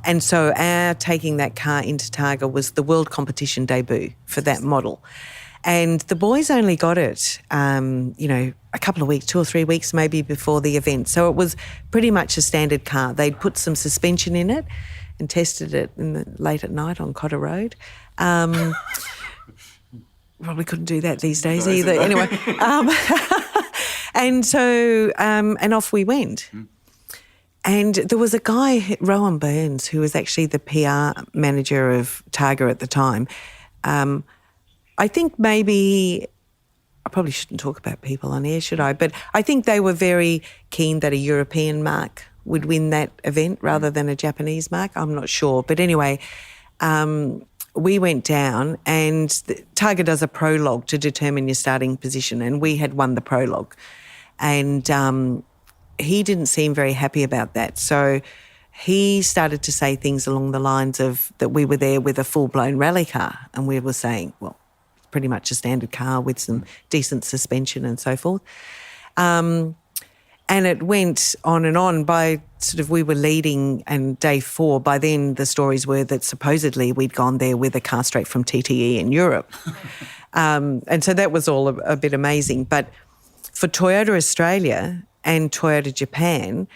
And so our taking that car into Targa was the world competition debut for that model. And the boys only got it, a couple of weeks, 2 or 3 weeks maybe before the event. So it was pretty much a standard car. They'd put some suspension in it and tested it late at night on Cotter Road. Probably couldn't do that these days either. Anyway, and so and off we went. And there was a guy, Rowan Burns, who was actually the PR manager of Targa at the time. I think maybe, I probably shouldn't talk about people on air, should I? But I think they were very keen that a European marque would win that event rather than a Japanese marque. I'm not sure. But anyway, we went down and Targa does a prologue to determine your starting position and we had won the prologue. And he didn't seem very happy about that. So he started to say things along the lines of that we were there with a full-blown rally car and we were saying, well, it's pretty much a standard car with some decent suspension and so forth. And it went on and on. By we were leading and day 4, by then the stories were that supposedly we'd gone there with a car straight from TTE in Europe. And so that was all a bit amazing. But for Toyota Australia and Toyota Japan,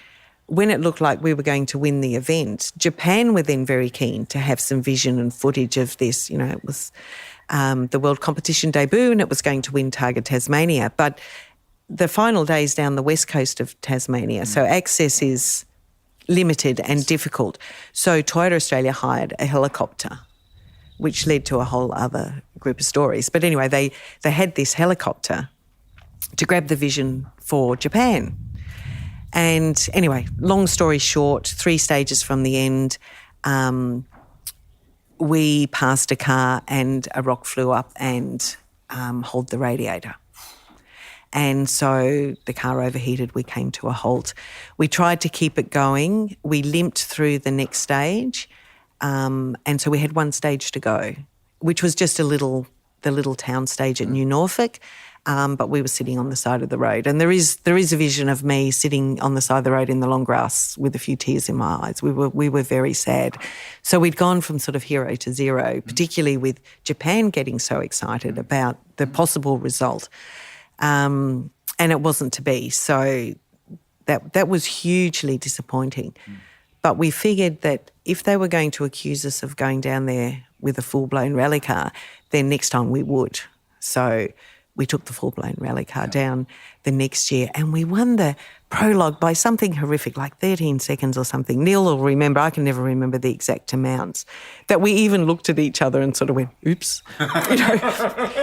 when it looked like we were going to win the event, Japan were then very keen to have some vision and footage of this. It was the world competition debut and it was going to win Targa Tasmania. But the final day is down the west coast of Tasmania, so access is limited and difficult. So Toyota Australia hired a helicopter, which led to a whole other group of stories. But anyway, they had this helicopter to grab the vision for Japan. And anyway, long story short, 3 stages from the end, we passed a car and a rock flew up and hold the radiator. And so the car overheated, we came to a halt. We tried to keep it going. We limped through the next stage. And so we had one stage to go, which was just the little town stage at New Norfolk. But we were sitting on the side of the road. And there is a vision of me sitting on the side of the road in the long grass with a few tears in my eyes. We were very sad. So we'd gone from sort of hero to zero, particularly with Japan getting so excited about the possible result. And it wasn't to be. So that was hugely disappointing. But we figured that if they were going to accuse us of going down there with a full-blown rally car, then next time we would. So we took the full-blown rally car down the next year and we won the prologue by something horrific, like 13 seconds or something. Neil will remember, I can never remember the exact amounts, that we even looked at each other and sort of went, oops.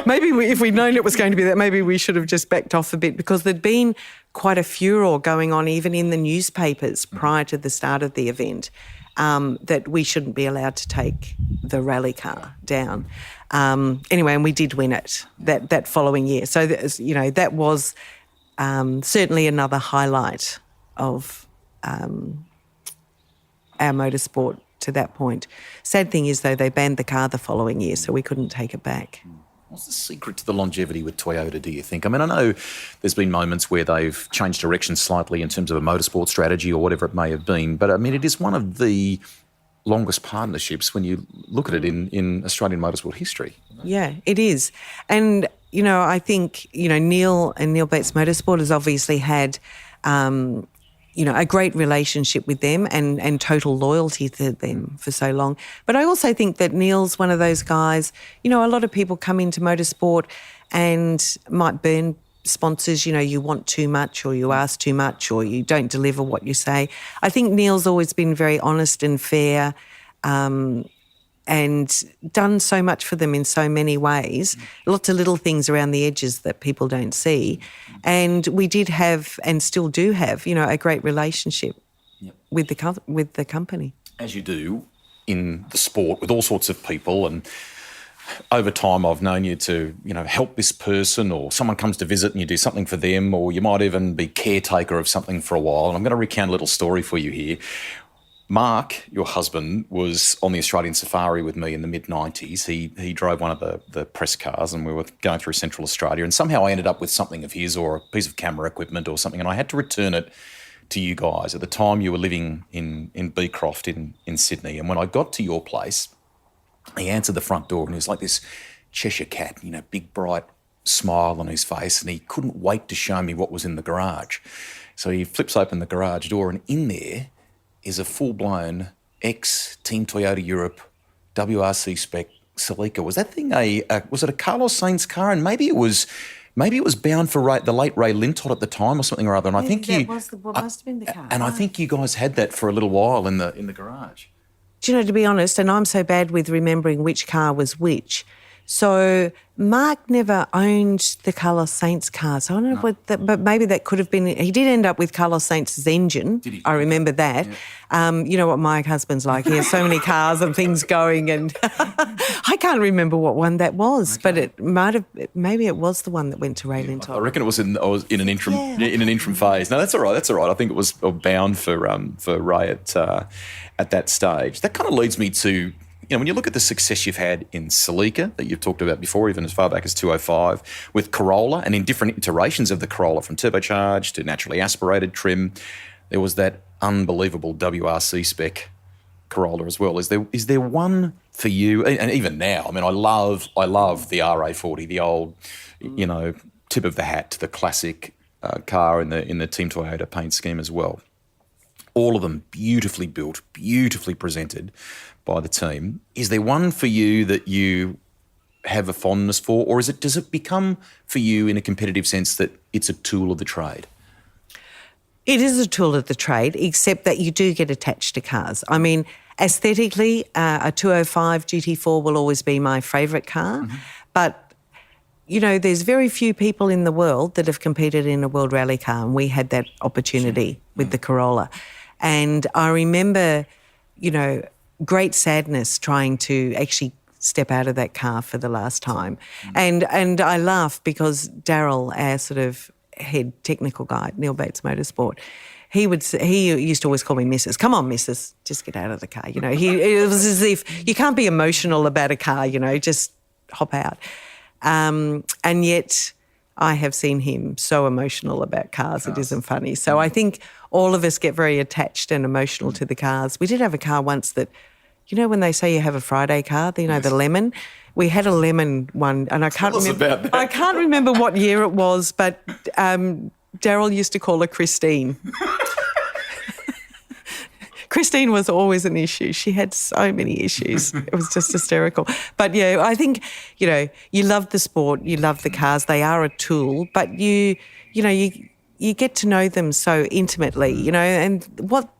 Maybe if we'd known it was going to be that, maybe we should have just backed off a bit, because there'd been quite a furore going on even in the newspapers prior to the start of the event, that we shouldn't be allowed to take the rally car down. Anyway, and we did win it that following year. So, that was certainly another highlight of our motorsport to that point. Sad thing is, though, they banned the car the following year, so we couldn't take it back. What's the secret to the longevity with Toyota, do you think? I mean, I know there's been moments where they've changed direction slightly in terms of a motorsport strategy or whatever it may have been, but I mean, it is one of the longest partnerships when you look at it in Australian motorsport history. Yeah, it is. And, I think, Neil and Neil Bates Motorsport has obviously had, a great relationship with them and total loyalty to them for so long. But I also think that Neil's one of those guys, a lot of people come into motorsport and might burn sponsors, you want too much or you ask too much or you don't deliver what you say. I think Neil's always been very honest and fair, and done so much for them in so many ways, lots of little things around the edges that people don't see. And we did have and still do have, a great relationship with the company. As you do in the sport with all sorts of people, and over time I've known you to, help this person, or someone comes to visit and you do something for them, or you might even be caretaker of something for a while. And I'm going to recount a little story for you here. Mark, your husband, was on the Australian Safari with me in the mid-90s. He drove one of the press cars and we were going through Central Australia, and somehow I ended up with something of his or a piece of camera equipment or something, and I had to return it to you guys. At the time you were living in Beecroft in Sydney, and when I got to your place, he answered the front door and he was like this Cheshire cat, big bright smile on his face, and he couldn't wait to show me what was in the garage. So he flips open the garage door and in there is a full-blown ex-Team Toyota Europe WRC spec Celica. Was that thing was it a Carlos Sainz car? And maybe it was bound for the late Ray Lintott at the time or something or other. And I think must have been the car. And I think you guys had that for a little while in the garage. Do you know, to be honest, and I'm so bad with remembering which car was which, so Mark never owned the Carlos Sainz car. So I don't know what that, but maybe that could have been. He did end up with Carlos Sainz's engine. Did he? I remember that. Yeah. You know what my husband's like. He has so many cars and things going, and I can't remember what one that was. Okay. But it might have. Maybe it was the one that went to Ray Lintott. I reckon it was in an interim phase. No, that's all right. That's all right. I think it was bound for Ray at that stage. That kind of leads me to, when you look at the success you've had in Celica that you've talked about before, even as far back as 205, with Corolla and in different iterations of the Corolla, from turbocharged to naturally aspirated trim, there was that unbelievable WRC spec Corolla as well. Is there one for you? And even now, I love the RA40, the old, tip of the hat to the classic car in the Team Toyota paint scheme as well. All of them beautifully built, beautifully presented by the team. Is there one for you that you have a fondness for, or does it become for you in a competitive sense that it's a tool of the trade? It is a tool of the trade, except that you do get attached to cars. Aesthetically, a 205 GT4 will always be my favourite car, but there's very few people in the world that have competed in a World Rally car, and we had that opportunity with the Corolla. And I remember, great sadness trying to actually step out of that car for the last time. And I laugh because Daryl, our sort of head technical guy at Neil Bates Motorsport, he used to always call me Mrs. Come on, Mrs. Just get out of the car. You know, it was as if you can't be emotional about a car. You know, just hop out. And yet, I have seen him so emotional about cars. It isn't funny. So I think all of us get very attached and emotional to the cars. We did have a car once that, you know, when they say you have a Friday car, you know, the lemon. We had a lemon one, and I can't remember what year it was, but Daryl used to call her Christine. Christine was always an issue. She had so many issues. It was just hysterical. But, yeah, I think, you know, you love the sport, you love the cars. They are a tool, but you get to know them so intimately, you know, and what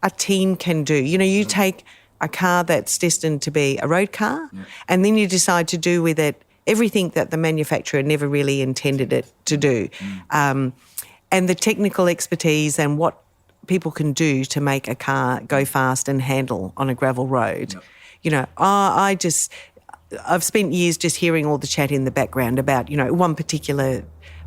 a team can do. You know, you take a car that's destined to be a road car and then you decide to do with it everything that the manufacturer never really intended it to do. And the technical expertise and what people can do to make a car go fast and handle on a gravel road. Yep. You know, I've spent years just hearing all the chat in the background about, you know, one particular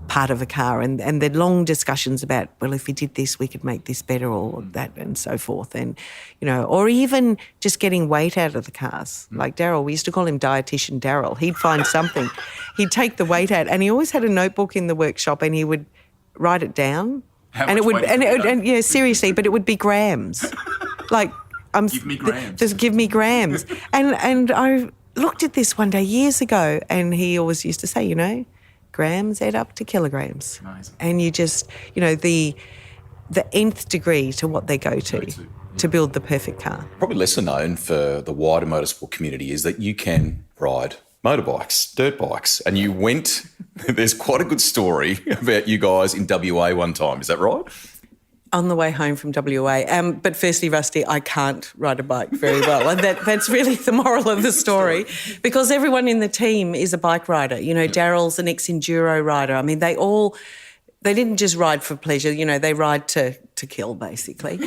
part of a car and the long discussions about, well, if we did this, we could make this better or that and so forth. And, you know, or even just getting weight out of the cars. Like Daryl, we used to call him Dietitian Daryl. He'd find something. He'd take the weight out and he always had a notebook in the workshop and he would write it down. Yeah, seriously, but it would be grams. Like, give me grams. Just give me grams. And I looked at this one day years ago and he always used to say, you know, grams add up to kilograms. Amazing. And you just, you know, the nth degree to what they go to build the perfect car. Probably lesser known for the wider motorsport community is that you can ride motorbikes, dirt bikes, and you went, there's quite a good story about you guys in WA one time, is that right? On the way home from WA. But firstly, Rusty, I can't ride a bike very well. And that's really the moral of the story because everyone in the team is a bike rider. You know, Daryl's an ex-enduro rider. I mean, they didn't just ride for pleasure, you know, they ride to kill, basically.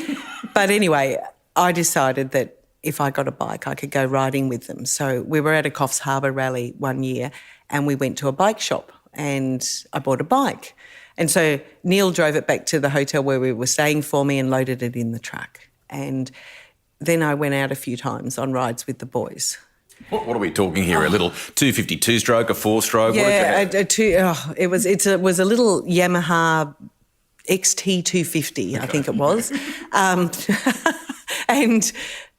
But anyway, I decided that if I got a bike, I could go riding with them. So we were at a Coffs Harbour rally one year and we went to a bike shop and I bought a bike. And so Neil drove it back to the hotel where we were staying for me and loaded it in the truck. And then I went out a few times on rides with the boys. What are we talking here? A little 252 stroke, a 4-stroke? Yeah, it was a little Yamaha XT250, I think it was. And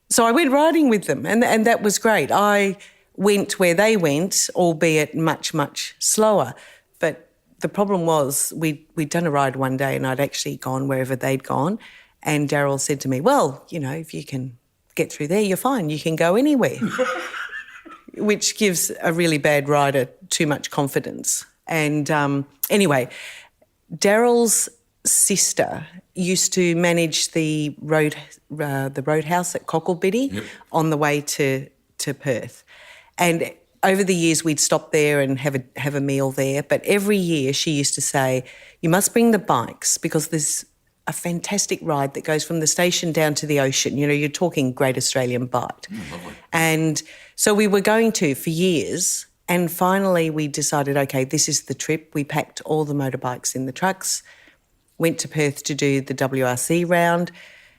so I went riding with them and that was great. I went where they went, albeit much, much slower. But the problem was we'd done a ride one day and I'd actually gone wherever they'd gone and Daryl said to me, well, you know, if you can get through there, you're fine. You can go anywhere, which gives a really bad rider too much confidence. And anyway, Daryl's sister used to manage the roadhouse at Cocklebiddy on the way to Perth. And over the years we'd stop there and have a meal there. But every year she used to say, you must bring the bikes because there's a fantastic ride that goes from the station down to the ocean. You know, you're talking Great Australian Bight. Lovely. And so we were going to for years and finally we decided, okay, this is the trip. We packed all the motorbikes in the trucks, went to Perth to do the WRC round,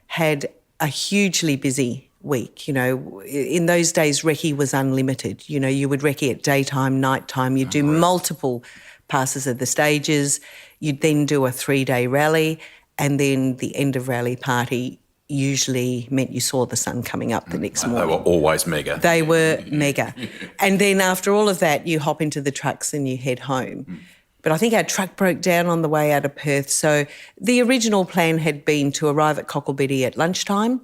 had a hugely busy week. You know, in those days, recce was unlimited. You know, you would recce at daytime, nighttime. You'd do multiple passes of the stages. You'd then do a 3-day rally and then the end of rally party usually meant you saw the sun coming up the next morning. They were always mega. They were mega. And then after all of that, you hop into the trucks and you head home. But I think our truck broke down on the way out of Perth. So the original plan had been to arrive at Cocklebiddy at lunchtime,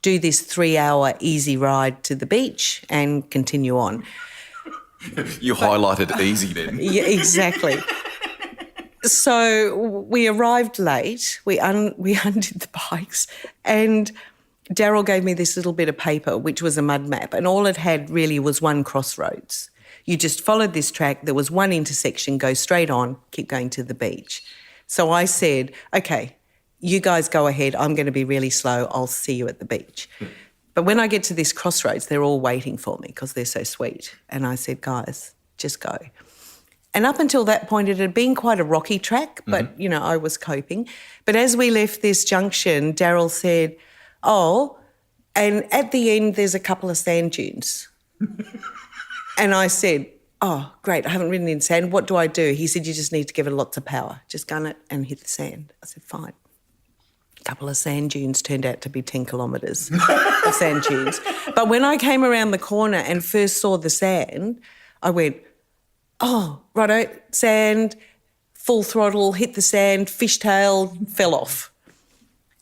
do this 3-hour easy ride to the beach and continue on. You highlighted easy then. Yeah, exactly. So we arrived late. We undid the bikes and Daryl gave me this little bit of paper, which was a mud map, and all it had really was one crossroads. You just followed this track. There was one intersection, go straight on, keep going to the beach. So I said, okay, you guys go ahead. I'm going to be really slow. I'll see you at the beach. But when I get to this crossroads, they're all waiting for me because they're so sweet. And I said, guys, just go. And up until that point, it had been quite a rocky track, but, you know, I was coping. But as we left this junction, Daryl said, oh, and at the end there's a couple of sand dunes. And I said, oh, great, I haven't ridden in sand. What do I do? He said, you just need to give it lots of power. Just gun it and hit the sand. I said, fine. A couple of sand dunes turned out to be 10 kilometres of sand dunes. But when I came around the corner and first saw the sand, I went, oh, righto, sand, full throttle, hit the sand, fishtail, fell off.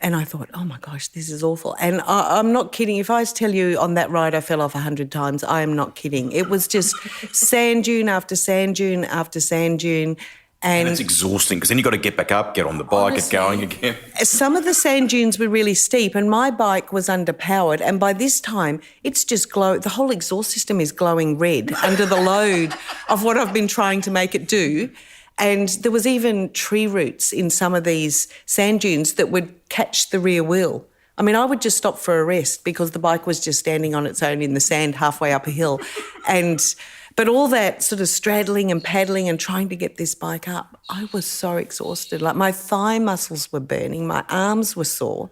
And I thought, oh, my gosh, this is awful. And I'm not kidding. If I tell you on that ride I fell off 100 times, I am not kidding. It was just sand dune after sand dune after sand dune. And it's exhausting because then you've got to get back up, get on the bike, honestly, get going again. Some of the sand dunes were really steep and my bike was underpowered, and by this time it's just the whole exhaust system is glowing red under the load of what I've been trying to make it do. And there was even tree roots in some of these sand dunes that would catch the rear wheel. I mean, I would just stop for a rest because the bike was just standing on its own in the sand halfway up a hill. But all that sort of straddling and paddling and trying to get this bike up, I was so exhausted. Like my thigh muscles were burning, my arms were sore.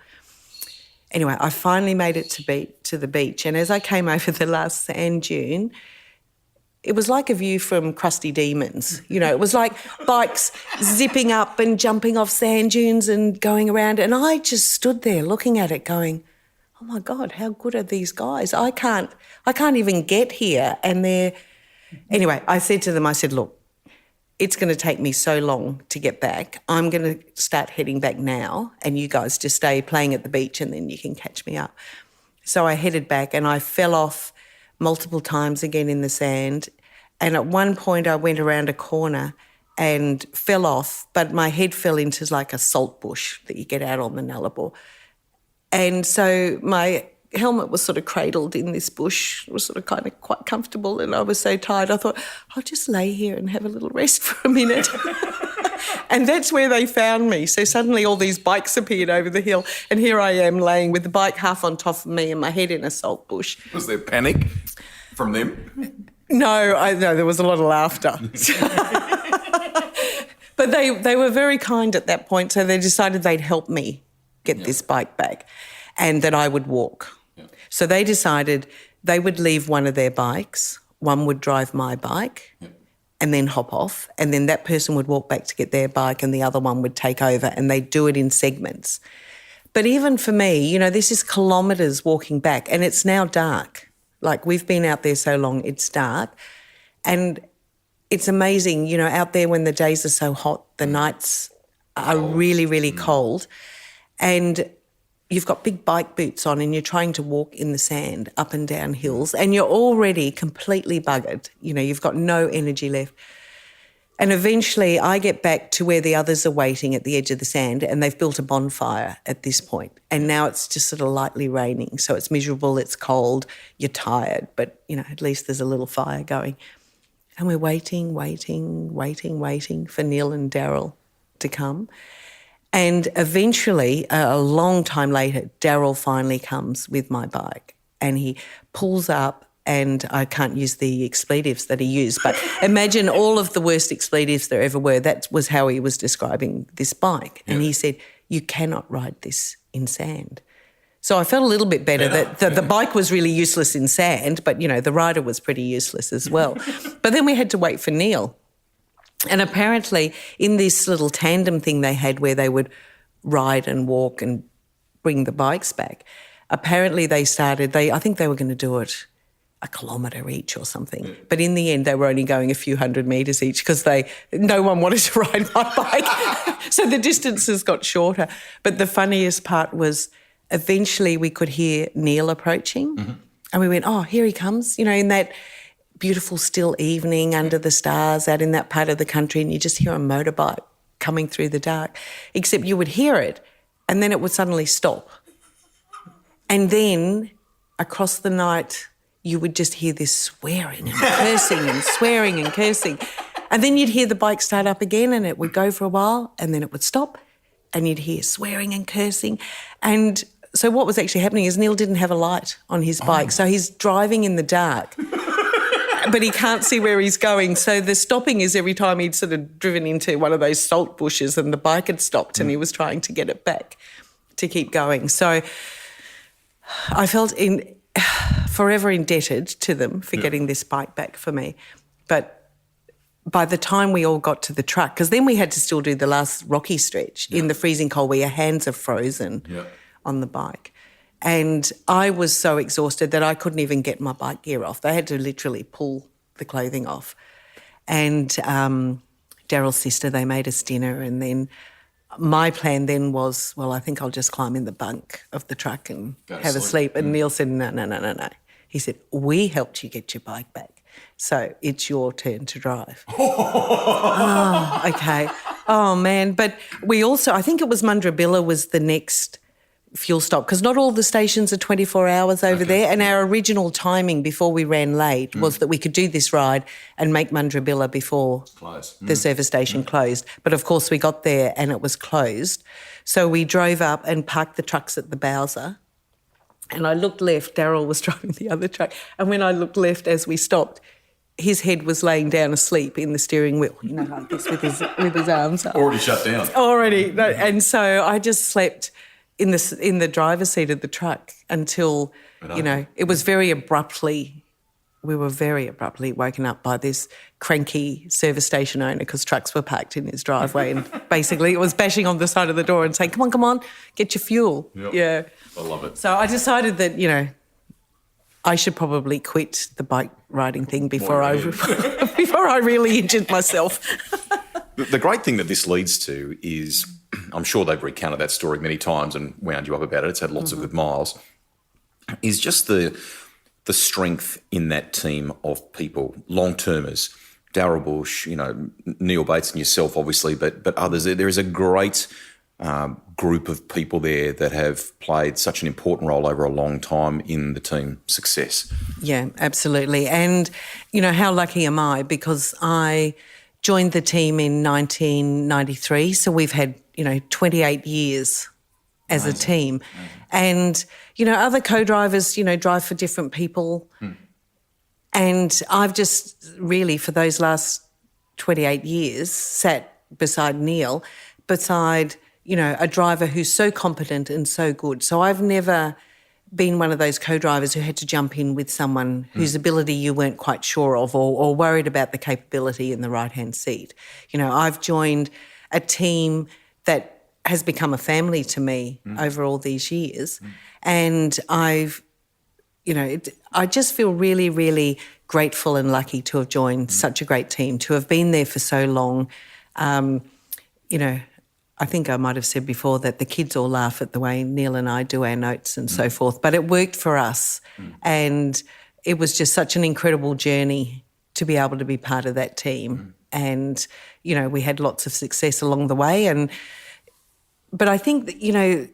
Anyway, I finally made it to the beach. And as I came over the last sand dune, it was like a view from Krusty Demons. You know, it was like bikes zipping up and jumping off sand dunes and going around. And I just stood there looking at it going, oh, my God, how good are these guys? I can't even get here. And they're... Anyway, I said to them, I said, look, it's going to take me so long to get back. I'm going to start heading back now and you guys just stay playing at the beach and then you can catch me up. So I headed back and I fell off multiple times again in the sand. And at one point I went around a corner and fell off, but my head fell into like a salt bush that you get out on the Nullarbor. And so my helmet was sort of cradled in this bush. It was sort of kind of quite comfortable and I was so tired. I thought, I'll just lay here and have a little rest for a minute. And that's where they found me. So suddenly all these bikes appeared over the hill and here I am laying with the bike half on top of me and my head in a salt bush. Was there panic from them? No, there was a lot of laughter. But they were very kind at that point, so they decided they'd help me get this bike back and that I would walk. Yeah. So they decided they would leave one of their bikes, one would drive my bike and then hop off, and then that person would walk back to get their bike and the other one would take over, and they'd do it in segments. But even for me, you know, this is kilometres walking back and it's now dark. Like we've been out there so long, it's dark. And it's amazing, you know, out there when the days are so hot, the nights are really, really cold. And you've got big bike boots on and you're trying to walk in the sand up and down hills and you're already completely buggered. You know, you've got no energy left. And eventually I get back to where the others are waiting at the edge of the sand and they've built a bonfire at this point. And now it's just sort of lightly raining. So it's miserable, it's cold, you're tired, but, you know, at least there's a little fire going. And we're waiting for Neil and Daryl to come. And eventually, a long time later, Daryl finally comes with my bike and he pulls up, and I can't use the expletives that he used, but imagine all of the worst expletives there ever were. That was how he was describing this bike. And he said, you cannot ride this in sand. So I felt a little bit better that the bike was really useless in sand, but, you know, the rider was pretty useless as well. But then we had to wait for Neil. And apparently in this little tandem thing they had where they would ride and walk and bring the bikes back, apparently I think they were going to do it a kilometre each or something. But in the end, they were only going a few hundred metres each because no one wanted to ride my bike. So the distances got shorter. But the funniest part was eventually we could hear Neil approaching and we went, oh, here he comes, you know, in that beautiful still evening under the stars out in that part of the country, and you just hear a motorbike coming through the dark, except you would hear it and then it would suddenly stop. And then across the night, you would just hear this swearing and cursing and swearing and cursing. And then you'd hear the bike start up again and it would go for a while and then it would stop and you'd hear swearing and cursing. And So what was actually happening is Neil didn't have a light on his bike, so he's driving in the dark. But he can't see where he's going. So the stopping is every time he'd sort of driven into one of those salt bushes and the bike had stopped and he was trying to get it back to keep going. So I felt forever indebted to them for getting this bike back for me. But by the time we all got to the truck, because then we had to still do the last rocky stretch in the freezing cold where your hands are frozen on the bike. And I was so exhausted that I couldn't even get my bike gear off. They had to literally pull the clothing off. And Daryl's sister, they made us dinner. And then my plan then was, well, I think I'll just climb in the bunk of the truck and have a sleep. And Neil said, no. He said, we helped you get your bike back, so it's your turn to drive. Oh, okay. Oh, man. But we also, I think it was Mundrabilla was the next fuel stop, because not all the stations are 24 hours over there, and our original timing before we ran late was that we could do this ride and make Mundrabilla before the service station closed. But of course we got there and it was closed, so we drove up and parked the trucks at the Bowser, and I looked left, Daryl was driving the other truck, and when I looked left as we stopped, his head was laying down asleep in the steering wheel, you know, like this with his arms up. Already shut down. Already. And so I just slept in the driver's seat of the truck until, you know, it was very abruptly, we were very abruptly woken up by this cranky service station owner because trucks were parked in his driveway, and basically it was bashing on the side of the door and saying, come on, get your fuel. Yep. Yeah. I love it. So I decided that, you know, I should probably quit the bike riding thing before I really injured myself. The great thing that this leads to is, I'm sure they've recounted that story many times and wound you up about it. It's had lots of good miles. Is just the strength in that team of people, long-termers, Daryl Bush, you know, Neil Bates and yourself, obviously, but others. There is a great group of people there that have played such an important role over a long time in the team success. Yeah, absolutely. And, you know, how lucky am I? Because I joined the team in 1993, so we've had, you know, 28 years as a team. And, you know, other co-drivers, you know, drive for different people. And I've just really, for those last 28 years, sat beside Neil, beside, you know, a driver who's so competent and so good. So I've never been one of those co-drivers who had to jump in with someone whose ability you weren't quite sure of, or worried about the capability in the right-hand seat. You know, I've joined a team that has become a family to me over all these years, and I've, you know, I just feel really, really grateful and lucky to have joined such a great team, to have been there for so long. You know, I think I might have said before that the kids all laugh at the way Neil and I do our notes and so forth, but it worked for us. And it was just such an incredible journey to be able to be part of that team. And, you know, we had lots of success along the way. But I think that, you know,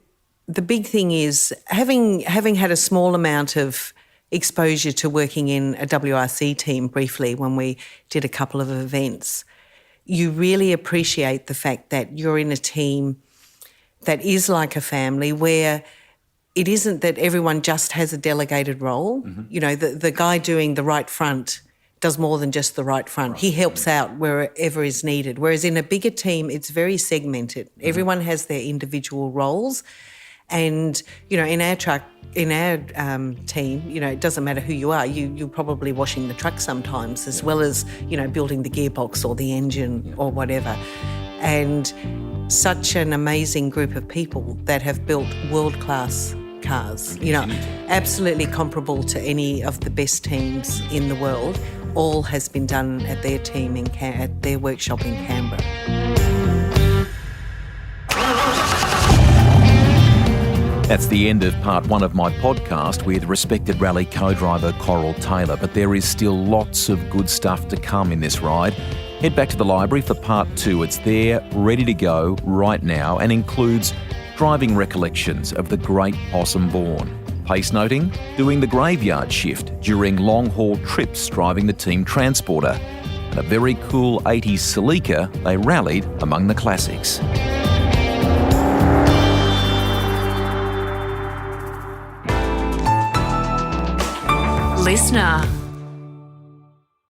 the big thing is having had a small amount of exposure to working in a WRC team briefly when we did a couple of events, you really appreciate the fact that you're in a team that is like a family, where it isn't that everyone just has a delegated role. You know, the guy doing the right front does more than just the right front. He helps out wherever is needed. Whereas in a bigger team, it's very segmented. Everyone has their individual roles. And, you know, in our team, you know, it doesn't matter who you are. You're probably washing the truck sometimes, as well as, you know, building the gearbox or the engine or whatever. And such an amazing group of people that have built world-class cars, you know, absolutely comparable to any of the best teams in the world. All has been done at their team at their workshop in Canberra. That's the end of part one of my podcast with respected rally co-driver Coral Taylor, but there is still lots of good stuff to come in this ride. Head back to the library for part two. It's there, ready to go right now, and includes driving recollections of the great Possum Vaughan, pace noting, doing the graveyard shift during long-haul trips driving the team transporter, and a very cool 80s Celica they rallied among the classics. Listener.